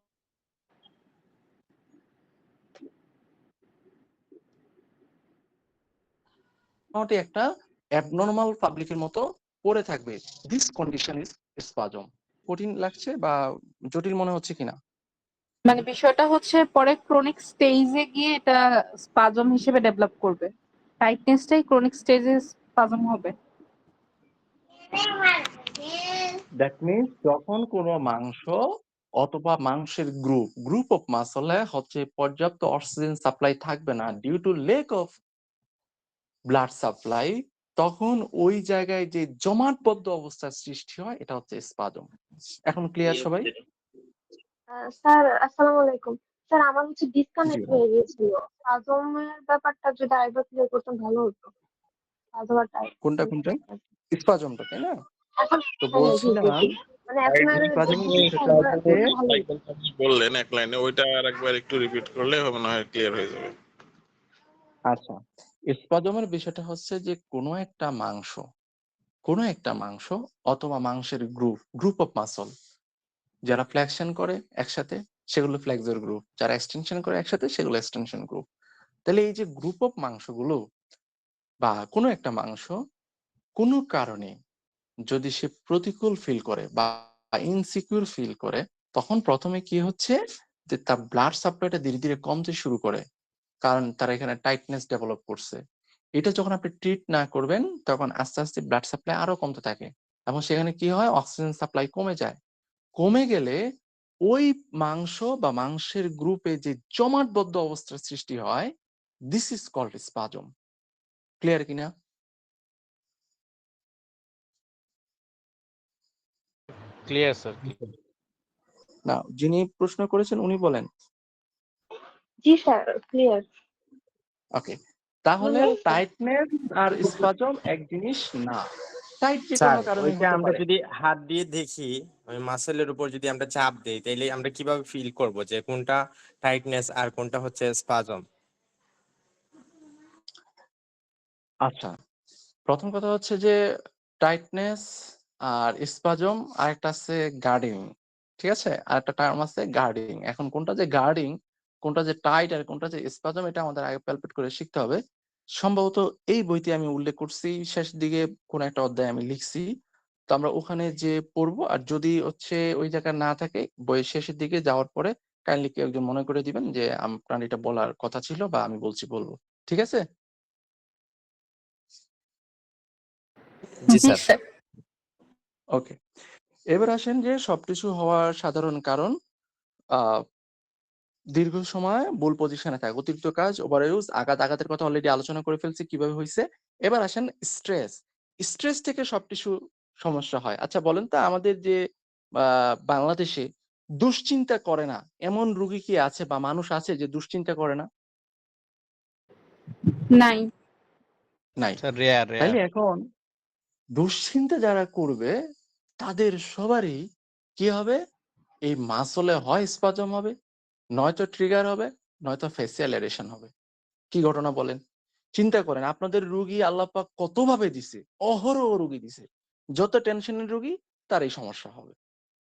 একটা অ্যাবনর্মাল পাবলিকের মতো পড়ে থাকবে। This condition is spasm. কঠিন লাগছে বা জটিল মনে হচ্ছে কিনা? মানে বিষয়টা হচ্ছে পরে ক্রনিক স্টেজে গিয়ে এটা স্পাজম হিসেবে ডেভেলপ করবে। টাইটনেসটাই ক্রনিক স্টেজে স্পাজম হবে। দ্যাট মিনস যখন কোনো মাংস অথবা মাংসের গ্রুপ অফ মাসলে হচ্ছে পর্যাপ্ত অক্সিজেন সাপ্লাই থাকবে না due to lack of blood supply, তখন ওই জায়গায় যে জমাটবদ্ধ অবস্থার সৃষ্টি হয় এটা হচ্ছে স্পাজম। এখন ক্লিয়ার সবাই? স্যার আসসালামু আলাইকুম। স্যার আমার হচ্ছে জি ডিসকানেক্ট ভাই। হয়ে গিয়েছিল। স্পাজমের ব্যাপারটা যদি আরেকবার ক্লিয়ার করতেন ভালো হতো। স্পাজম আর কোনটা টাইটনেস। স্পাজমটা, তাই না? এখন তো হ্যাঁ, জি জি বলছিলাম জি। মানে এখন আর স্পাজমের বুঝতে বিষয়টা একবার হচ্ছে, বলতে ভালো হতো। সাইকেলটা আপনি বললেন এক লাইনে, ওইটা আর একবার একটু রিপিট করলে মনে হয় ক্লিয়ার হয়ে যাবে। আচ্ছা, স্পাজমের বিষয়টা হচ্ছে যে কোনো একটা মাংস অথবা মাংসের গ্রুপ অফ মাসল, যারা ফ্লেকশন করে একসাথে সেগুলো ফ্লেক্সর গ্রুপ, যারা এক্সটেনশন করে একসাথে সেগুলো এক্সটেনশন গ্রুপ। তাহলে এই যে গ্রুপ অফ মাংসগুলো বা কোনো একটা মাংস কোনো কারণে যদি সে প্রতিকূল ফিল করে বা ইনসিকিউর ফিল করে, তখন প্রথমে কি হচ্ছে যে তার ব্লাড সাপ্লাইটা ধীরে ধীরে কমতে শুরু করে, কারণ তারা এখানে টাইটনেস ডেভেলপ করছে। এটা যখন আপনি ট্রিট না করবেন তখন আস্তে আস্তে ব্লাড সাপ্লাই আরো কমতে থাকে এবং সেখানে কি হয়? অক্সিজেন সাপ্লাই কমে যায়। কমে গেলে ওই মাংস বা মাংসের গ্রুপে যে জমাটবদ্ধ অবস্থার সৃষ্টি হয়, this is called spasm. Clear কিনা? Clear sir. না, যিনি প্রশ্ন করেছেন উনি বলেন। জি স্যার, ক্লিয়ার। ওকে, তাহলে টাইটনেস আর স্পাজম এক জিনিস না। টাইট যে কোনো স্যার কারণে ওইটা হতে আমরা পারে। যদি হাত দিয়ে দেখি, ওই মাসেলের উপর যদি আমরা চাপ দেই, তাইলে আমরা কিভাবে ফিল করব যে কোনটা টাইটনেস আর কোনটা হচ্ছে স্পাজম? আচ্ছা, প্রথম কথা হচ্ছে যে টাইটনেস আর স্পাজম, আরেকটা আছে গার্ডিং। ঠিক আছে, আরেকটা টার্ম আছে গার্ডিং। এখন কোনটা যে গার্ডিং, কোনটা যে টাইট আর কোনটা যে স্পাজম, এটা আমাদের আগে প্যালপেট করে শিখতে হবে। সম্ভবত এই বইতে আমি উল্লেখ করছি, শেষ দিকে কোন একটা অধ্যায় আমি লিখছি, তো আমরা ওখানে যে পড়বো। আর যদি হচ্ছে ওই জায়গা না থাকে, বইয়ের শেষের দিকে যাওয়ার পরে কাইন্ডলি কেউ একজন মনে করে দিবেন যে আপনার এটা বলার কথা ছিল বা আমি বলবো। ঠিক আছে? জি জি স্যার। স্যার। ওকে, এবার আসেন যে সবকিছু হওয়ার সাধারণ কারণ আহ দীর্ঘ সময় ভুল পজিশনে থাকা, অতিরিক্ত কাজ, ওভার ইউজ, আঘাতের কথা অলরেডি আলোচনা করে ফেলছি কিভাবে হয়েছে। এবার আসেন স্ট্রেস থেকে সবকিছু সমস্যা হয়। আচ্ছা বলেন তো, আমাদের যে বাংলাদেশে দুশ্চিন্তা করে না এমন রোগী কি আছে বা মানুষ আছে যে দুশ্চিন্তা করে না? নাই। নাই। Sir rare rare. তাইলে এখন দুশ্চিন্তা যারা করবে তাদের সবারই কি হবে? এই মাসলে হয় স্পাজম হবে, নয়তো ট্রিগার হবে, নয়তো ফেসিয়াল এরেশন হবে। কি ঘটনা বলেন? চিন্তা করেন, আপনাদের রুগী আল্লাহ পাক কত ভাবে দিছে, অহরহ রুগী দিছে। যত টেনশনের রুগী তার এই সমস্যা হবে।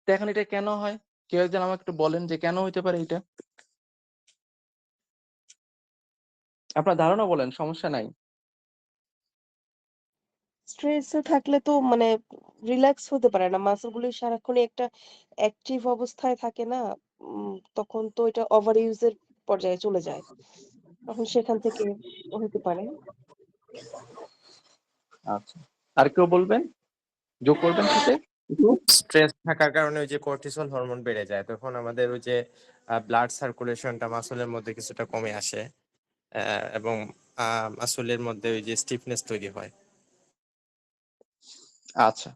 তো এখন এটা কেন হয়? কেউ একজন আমাকে একটু বলেন যে কেন হইতে পারে এটা? আপনার ধারণা বলেন, সমস্যা নাই। স্ট্রেসে থাকলে তো মানে রিল্যাক্স হতে পারে না, মাসল গুলো সারাক্ষণই একটা অ্যাক্টিভ অবস্থায় থাকে না। তখন তো এটা ওভার ইউজের পর্যায়ে চলে যায়, তখন সেখান থেকে হতে পারে। আচ্ছা, আর কেউ বলবেন, যোগ করবেন সাথে একটু? স্ট্রেস থাকার কারণে ওই যে কর্টিসল হরমোন বেড়ে যায়, তখন আমাদের ওই যে ব্লাড সার্কুলেশনটা মাসলের মধ্যে কিছুটা কমে আসে, এবং মাসলের মধ্যে ওই যে স্টিফনেস তৈরি হয়। আচ্ছা,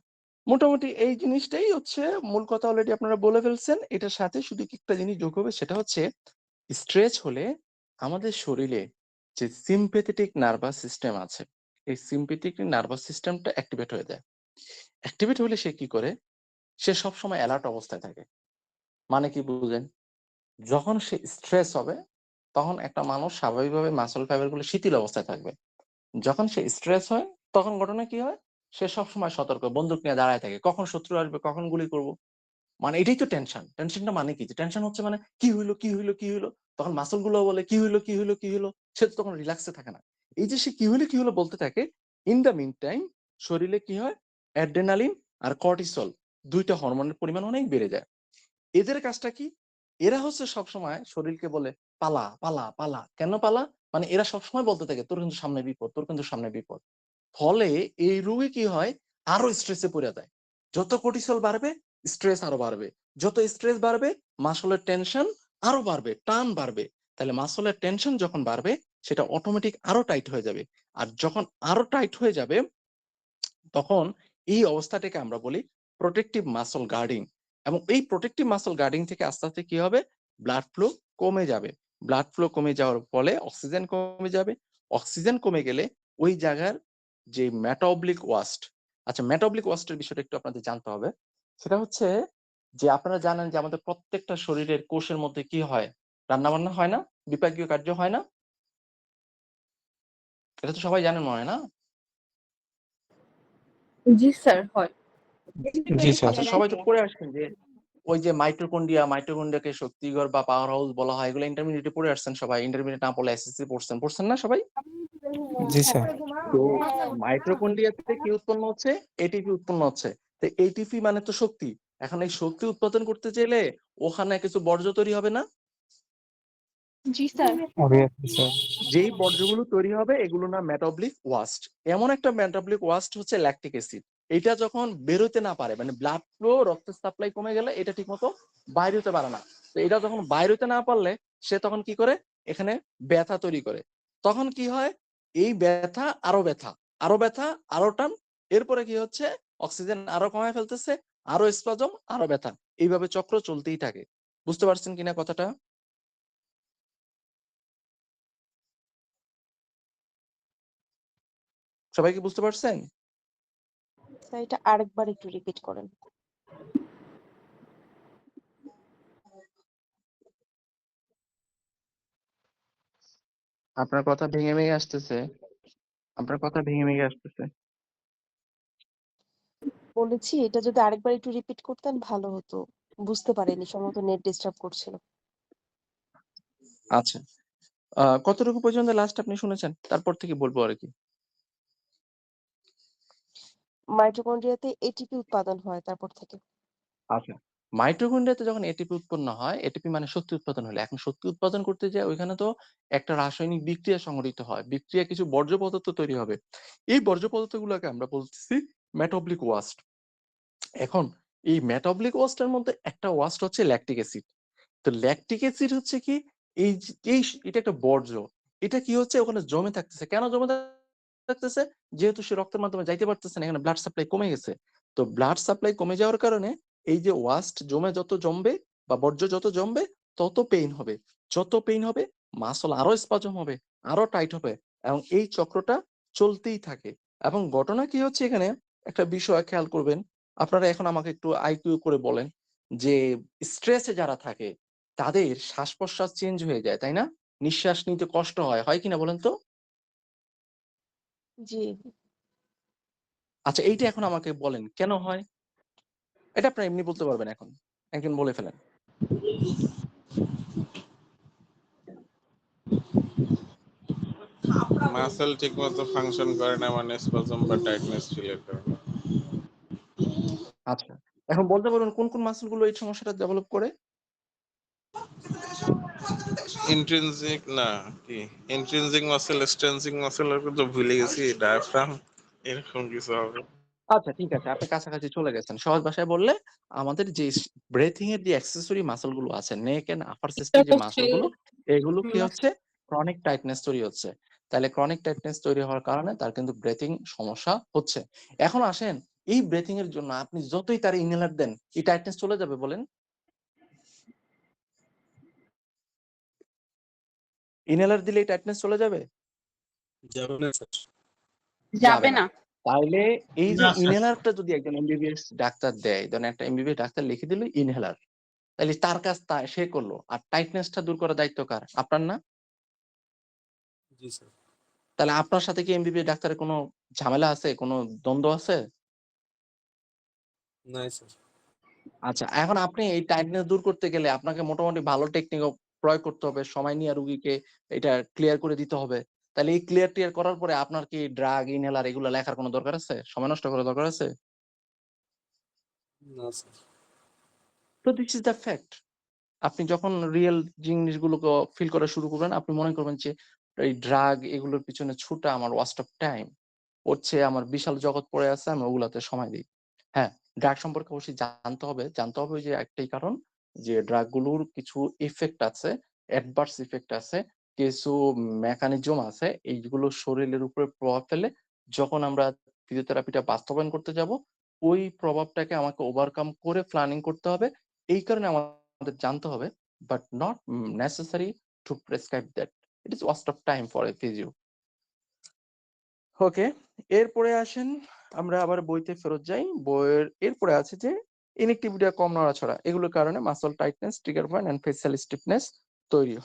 মোটামুটি এই জিনিসটাই হচ্ছে মূল কথা, অলরেডি আপনারা বলে ফেলছেন। এটার সাথে শুধু একটা জিনিস যোগ হবে, সেটা হচ্ছে স্ট্রেস হলে আমাদের শরীরে যে সিম্প্যাথেটিক নার্ভাস সিস্টেম আছে, এই সিম্প্যাথেটিক নার্ভাস সিস্টেমটা অ্যাক্টিভেট হয়ে যায়। অ্যাক্টিভেট হলে সে কি করে, সে সবসময় অ্যালার্ট অবস্থায় থাকে। মানে কি বুঝেন, যখন সে স্ট্রেস হবে তখন একটা মানুষ স্বাভাবিকভাবে মাসল ফাইবার গুলো শিথিল অবস্থায় থাকবে। যখন সে স্ট্রেস হয় তখন ঘটনা কি হয়, সে সবসময় সতর্ক, বন্দুক নিয়ে দাঁড়ায় থাকে, কখন শত্রু আসবে, কখন গুলি করব। মানে এটাই তো টেনশন। টেনশনটা মানে কি, টেনশন হচ্ছে মানে কি হইলো কি হইলো কি হইলো, তখন মাসল গুলো বলে কি হইলো কি হইলো কি হইলো, সে তো তখন রিল্যাক্সে থাকে না। এই যে সে কি হইলো কি হলো বলতে থাকে, ইন দ্য মিন টাইম শরীরে কি হয়, অ্যাড্রেনালিন আর কর্টিসল দুইটা হরমোনের পরিমাণ অনেক বেড়ে যায়। এদের কাজটা কি, এরা হচ্ছে সবসময় শরীরকে বলে পালা পালা পালা। কেন পালা, মানে এরা সবসময় বলতে থাকে তোর কিন্তু সামনে বিপদ, তোর কিন্তু সামনে বিপদ। ফলে এই রোগী কি হয়, আরো স্ট্রেসে পড়ে যায়। যত কর্টিসল বাড়বে স্ট্রেস আরো বাড়বে, যত স্ট্রেস বাড়বে মাসলের টেনশন আরো বাড়বে, টান বাড়বে। তাহলে মাসলের টেনশন যখন বাড়বে সেটা অটোমেটিক আরো টাইট হয়ে যাবে। আর যখন আরো টাইট হয়ে যাবে তখন এই অবস্থাটাকে আমরা বলি প্রোটেক্টিভ মাসল গার্ডিং। এবং এই প্রোটেক্টিভ মাসল গার্ডিং থেকে আস্তে আস্তে কি হবে, ব্লাড ফ্লো কমে যাবে। ব্লাড ফ্লো কমে যাওয়ার ফলে অক্সিজেন কমে যাবে। অক্সিজেন কমে গেলে ওই জায়গার যে মেটাবলিক ওয়াস্ট, আচ্ছা মেটাবলিক ওয়াস্টের বিষয়টা একটু আপনাদের জানতে হবে। সেটা হচ্ছে যে আপনারা জানেন যে আমাদের প্রত্যেকটা শরীরের কোষের মধ্যে কি হয়, রান্না বান্না হয় না, বিপাকীয় কার্য হয় না, এটা তো সবাই জানেন মনে হয় না? জি স্যার, হয়। জি স্যার। আচ্ছা সবাই তো পড়ে আসছেন যে ওই যে মাইটোকন্ড্রিয়াকে শক্তিঘর বা পাওয়ার হাউস বলা হয়, এগুলো ইন্টারমিডিয়েটে পড়ে আসছেন সবাই। ইন্টারমিডিয়েট না পড়লে এসএসসি পড়ছেন না সবাই? জি স্যার। তো মাইটোকন্ড্রিয়াতে কি উৎপন্ন হচ্ছে, এটিপি উৎপন্ন হচ্ছে। তো এটিপি মানে তো শক্তি। এখন এই শক্তি উৎপাদন করতে চাইলে ওখানে কিছু বর্জ্য তৈরি হবে না? জি স্যার। Obviously sir. যেই বর্জ্যগুলো তৈরি হবে এগুলো না মেটাবলিক ওয়াস্ট। এমন একটা মেটাবলিক ওয়াস্ট হচ্ছে ল্যাকটিক অ্যাসিড। এটা যখন বেরোতে না পারে, মানে ব্লাড ফ্লো, রক্তের সাপ্লাই কমে গেলে এটা ঠিকমতো বাইরে হতে পারে না। তো এটা যখন বাইরে হতে না পারলে সে তখন কি করে, এখানে ব্যথা তৈরি করে। তখন কি হয়, এই ব্যথা আরো ব্যথা, আরো ব্যথা, আরো টান, এরপরে কি হচ্ছে, অক্সিজেন আরো কমায় ফেলতেছে, আরো স্পাজম, আরো ব্যথা, এইভাবে চক্র চলতেই থাকে। বুঝতে পারছেন কিনা কথাটা? সবাই কি বুঝতে পারছেন? স্যার এটা আরেকবার একটু রিপিট করেন। আপনার কথা ভেঙে ভেঙে আসতেছে, আপনার কথা ভেঙে ভেঙে আসতেছে। বলেছি এটা যদি আরেকবার একটু রিপিট করতেন ভালো হতো। বুঝতে পারিনি, সম্ভবত নেট ডিস্টার্ব করছিল। আচ্ছা, কতটুকু পর্যন্ত লাস্ট আপনি শুনেছেন, তারপর থেকে বলবো আর কি। মাইটোকন্ড্রিয়াতে এটিপি উৎপাদন হয় তারপর থেকে। আচ্ছা, মাইটোকন্ড্রিয়াতে যখন এটিপি উৎপন্ন হয়, এটিপি মানে শক্তি উৎপাদন হলে, এখন শক্তি উৎপাদন করতে যায় ওইখানে তো একটা রাসায়নিক বিক্রিয়া সংঘটিত হয়, বিক্রিয়া কিছু বর্জ্য পদার্থ তৈরি হবে। এই বর্জ্য পদার্থগুলোকে আমরা বলতেছি মেটাবলিক ওয়াস্ট। এখন এই মেটাবলিক ওয়াস্টের মধ্যে একটা ওয়াস্ট হচ্ছে ল্যাকটিক অ্যাসিড। তো ল্যাকটিক অ্যাসিড হচ্ছে কি, এটা একটা বর্জ্য। এটা কি হচ্ছে, ওখানে জমে থাকতেছে। কেন জমে থাকতেছে, যেহেতু সে রক্তের মাধ্যমে যাইতে পারতেছে না, এখানে ব্লাড সাপ্লাই কমে গেছে। তো ব্লাড সাপ্লাই কমে যাওয়ার কারণে এই যে ওয়াস্ট যত জমবে বা বর্জ্য যত জমবে তত পেইন হবে, যত পেইন হবে মাসল আরো স্পাজম হবে, আরো টাইট হবে, এবং এই চক্রটা চলতেই থাকে। এবং ঘটনা কি হচ্ছে, এখানে একটা বিষয় খেয়াল করবেন আপনারা। এখন আমাকে একটু আইকিউ করে বলেন যে স্ট্রেসে যারা থাকে তাদের শ্বাস প্রশ্বাস চেঞ্জ হয়ে যায়, তাই না? নিঃশ্বাস নিতে কষ্ট হয় কিনা বলেন তো? জি। আচ্ছা এইটা এখন আমাকে বলেন কেন হয়? এটা আপনি এমনি বলতে পারবেন, এখন একজন বলে ফেলেন। মাসেল ঠিকমতো ফাংশন করে না, মানে স্পাজম বা টাইটনেস ফিলের কারণে। আচ্ছা, এখন বলতে পারবেন কোন কোন মাসল গুলো এই সমস্যাটা ডেভেলপ করে? ইন্ট্রিনজিক না কি, ইন্ট্রিনজিক মাসেল, এক্সট্রিনজিক মাসেল, তো ভুলে গেছি, ডায়াফ্রাম, এরকম কিছু হবে। আচ্ছা ঠিক আছে, আপনি কাছাকাছি চলে গেছেন। সহজ ভাষায় বললে আমাদের যে ব্রেথিং এর যে অ্যাক্সেসরি মাসল গুলো আছে, নেক এন্ড আপার চেস্টের যে মাসল গুলো, এগুলো কি হচ্ছে, ক্রনিক টাইটনেস তৈরি হচ্ছে। তাহলে ক্রনিক টাইটনেস তৈরি হওয়ার কারণে তার কিন্তু ব্রেথিং সমস্যা হচ্ছে। এখন আসেন এই ব্রেথিং এর জন্য আপনি যতই তার ইনহেলার দেন, এই টাইটনেস চলে যাবে বলেন? ইনহেলার দিলে এই টাইটনেস চলে যাবে? যাবে না স্যার। যাবে না। তাইলে এই যে না, স্যার। ইনহেলারটা যদি একজন এমবিবিএস ডাক্তার দেয়, ধরেন একটা এমবিবিএস ডাক্তার লিখে দিল ইনহেলার, তাহলে তার কাজ সে করলো, আর টাইটনেসটা দূর করার দায়িত্ব কার? আপনার না? জি স্যার। তাহলে আপনার সাথে কি এমবিবিএস ডাক্তারের কোনো ঝামেলা আছে, কোনো দ্বন্দ্ব আছে? নাই স্যার। আচ্ছা, এখন আপনি এই টাইটনেস দূর করতে গেলে আপনাকে মোটামুটি ভালো টেকনিক প্রয়োগ করতে হবে, সময় নিয়ে রুগীকে এটা ক্লিয়ার করে দিতে হবে। তাহলে এই ক্লিয়ার করার পরে আপনার কি ড্রাগ, ইনহেলার এগুলো লেখার কোনো দরকার আছে? সময় নষ্ট করার দরকার আছে? না স্যার। তো দিস ইজ দ্য ফ্যাক্ট। আপনি যখন রিয়েল জিনিসগুলোকে ফিল করা শুরু করবেন, আপনি মনে করবেন যে এই ড্রাগ এগুলোর পিছনে ছুটা আমার ওয়াস্ট অফ টাইম, হচ্ছে আমার বিশাল জগৎ পড়ে আছে, আমি ওগুলাতে সময় দিই। হ্যাঁ, ড্রাগ সম্পর্কে অবশ্যই জানতে হবে ওই যে একটাই কারণ, যে ড্রাগ গুলোর কিছু ইফেক্ট আছে, অ্যাডভার্স ইফেক্ট আছে, কিছু মেকানিজম আছে, এইগুলো শরীরের উপরে প্রভাব ফেলে। যখন আমরা ফিজিওথেরাপিটা বাস্তবায়ন করতে যাব, ওই প্রভাবটাকে আমাকে ওভারকাম করে প্ল্যানিং করতে হবে। এই কারণে আমাদের জানতে হবে, but not necessary to prescribe that. It is waste of time for a physio. Okay, এরপরে আসেন আমরা আবার বইতে ফেরত যাই। বইয়ের এরপরে আছে যে ইনএক্টিভিটি কম নড়াচড়া, এগুলোর কারণে muscle tightness, trigger point and facial stiffness তৈরি হয়।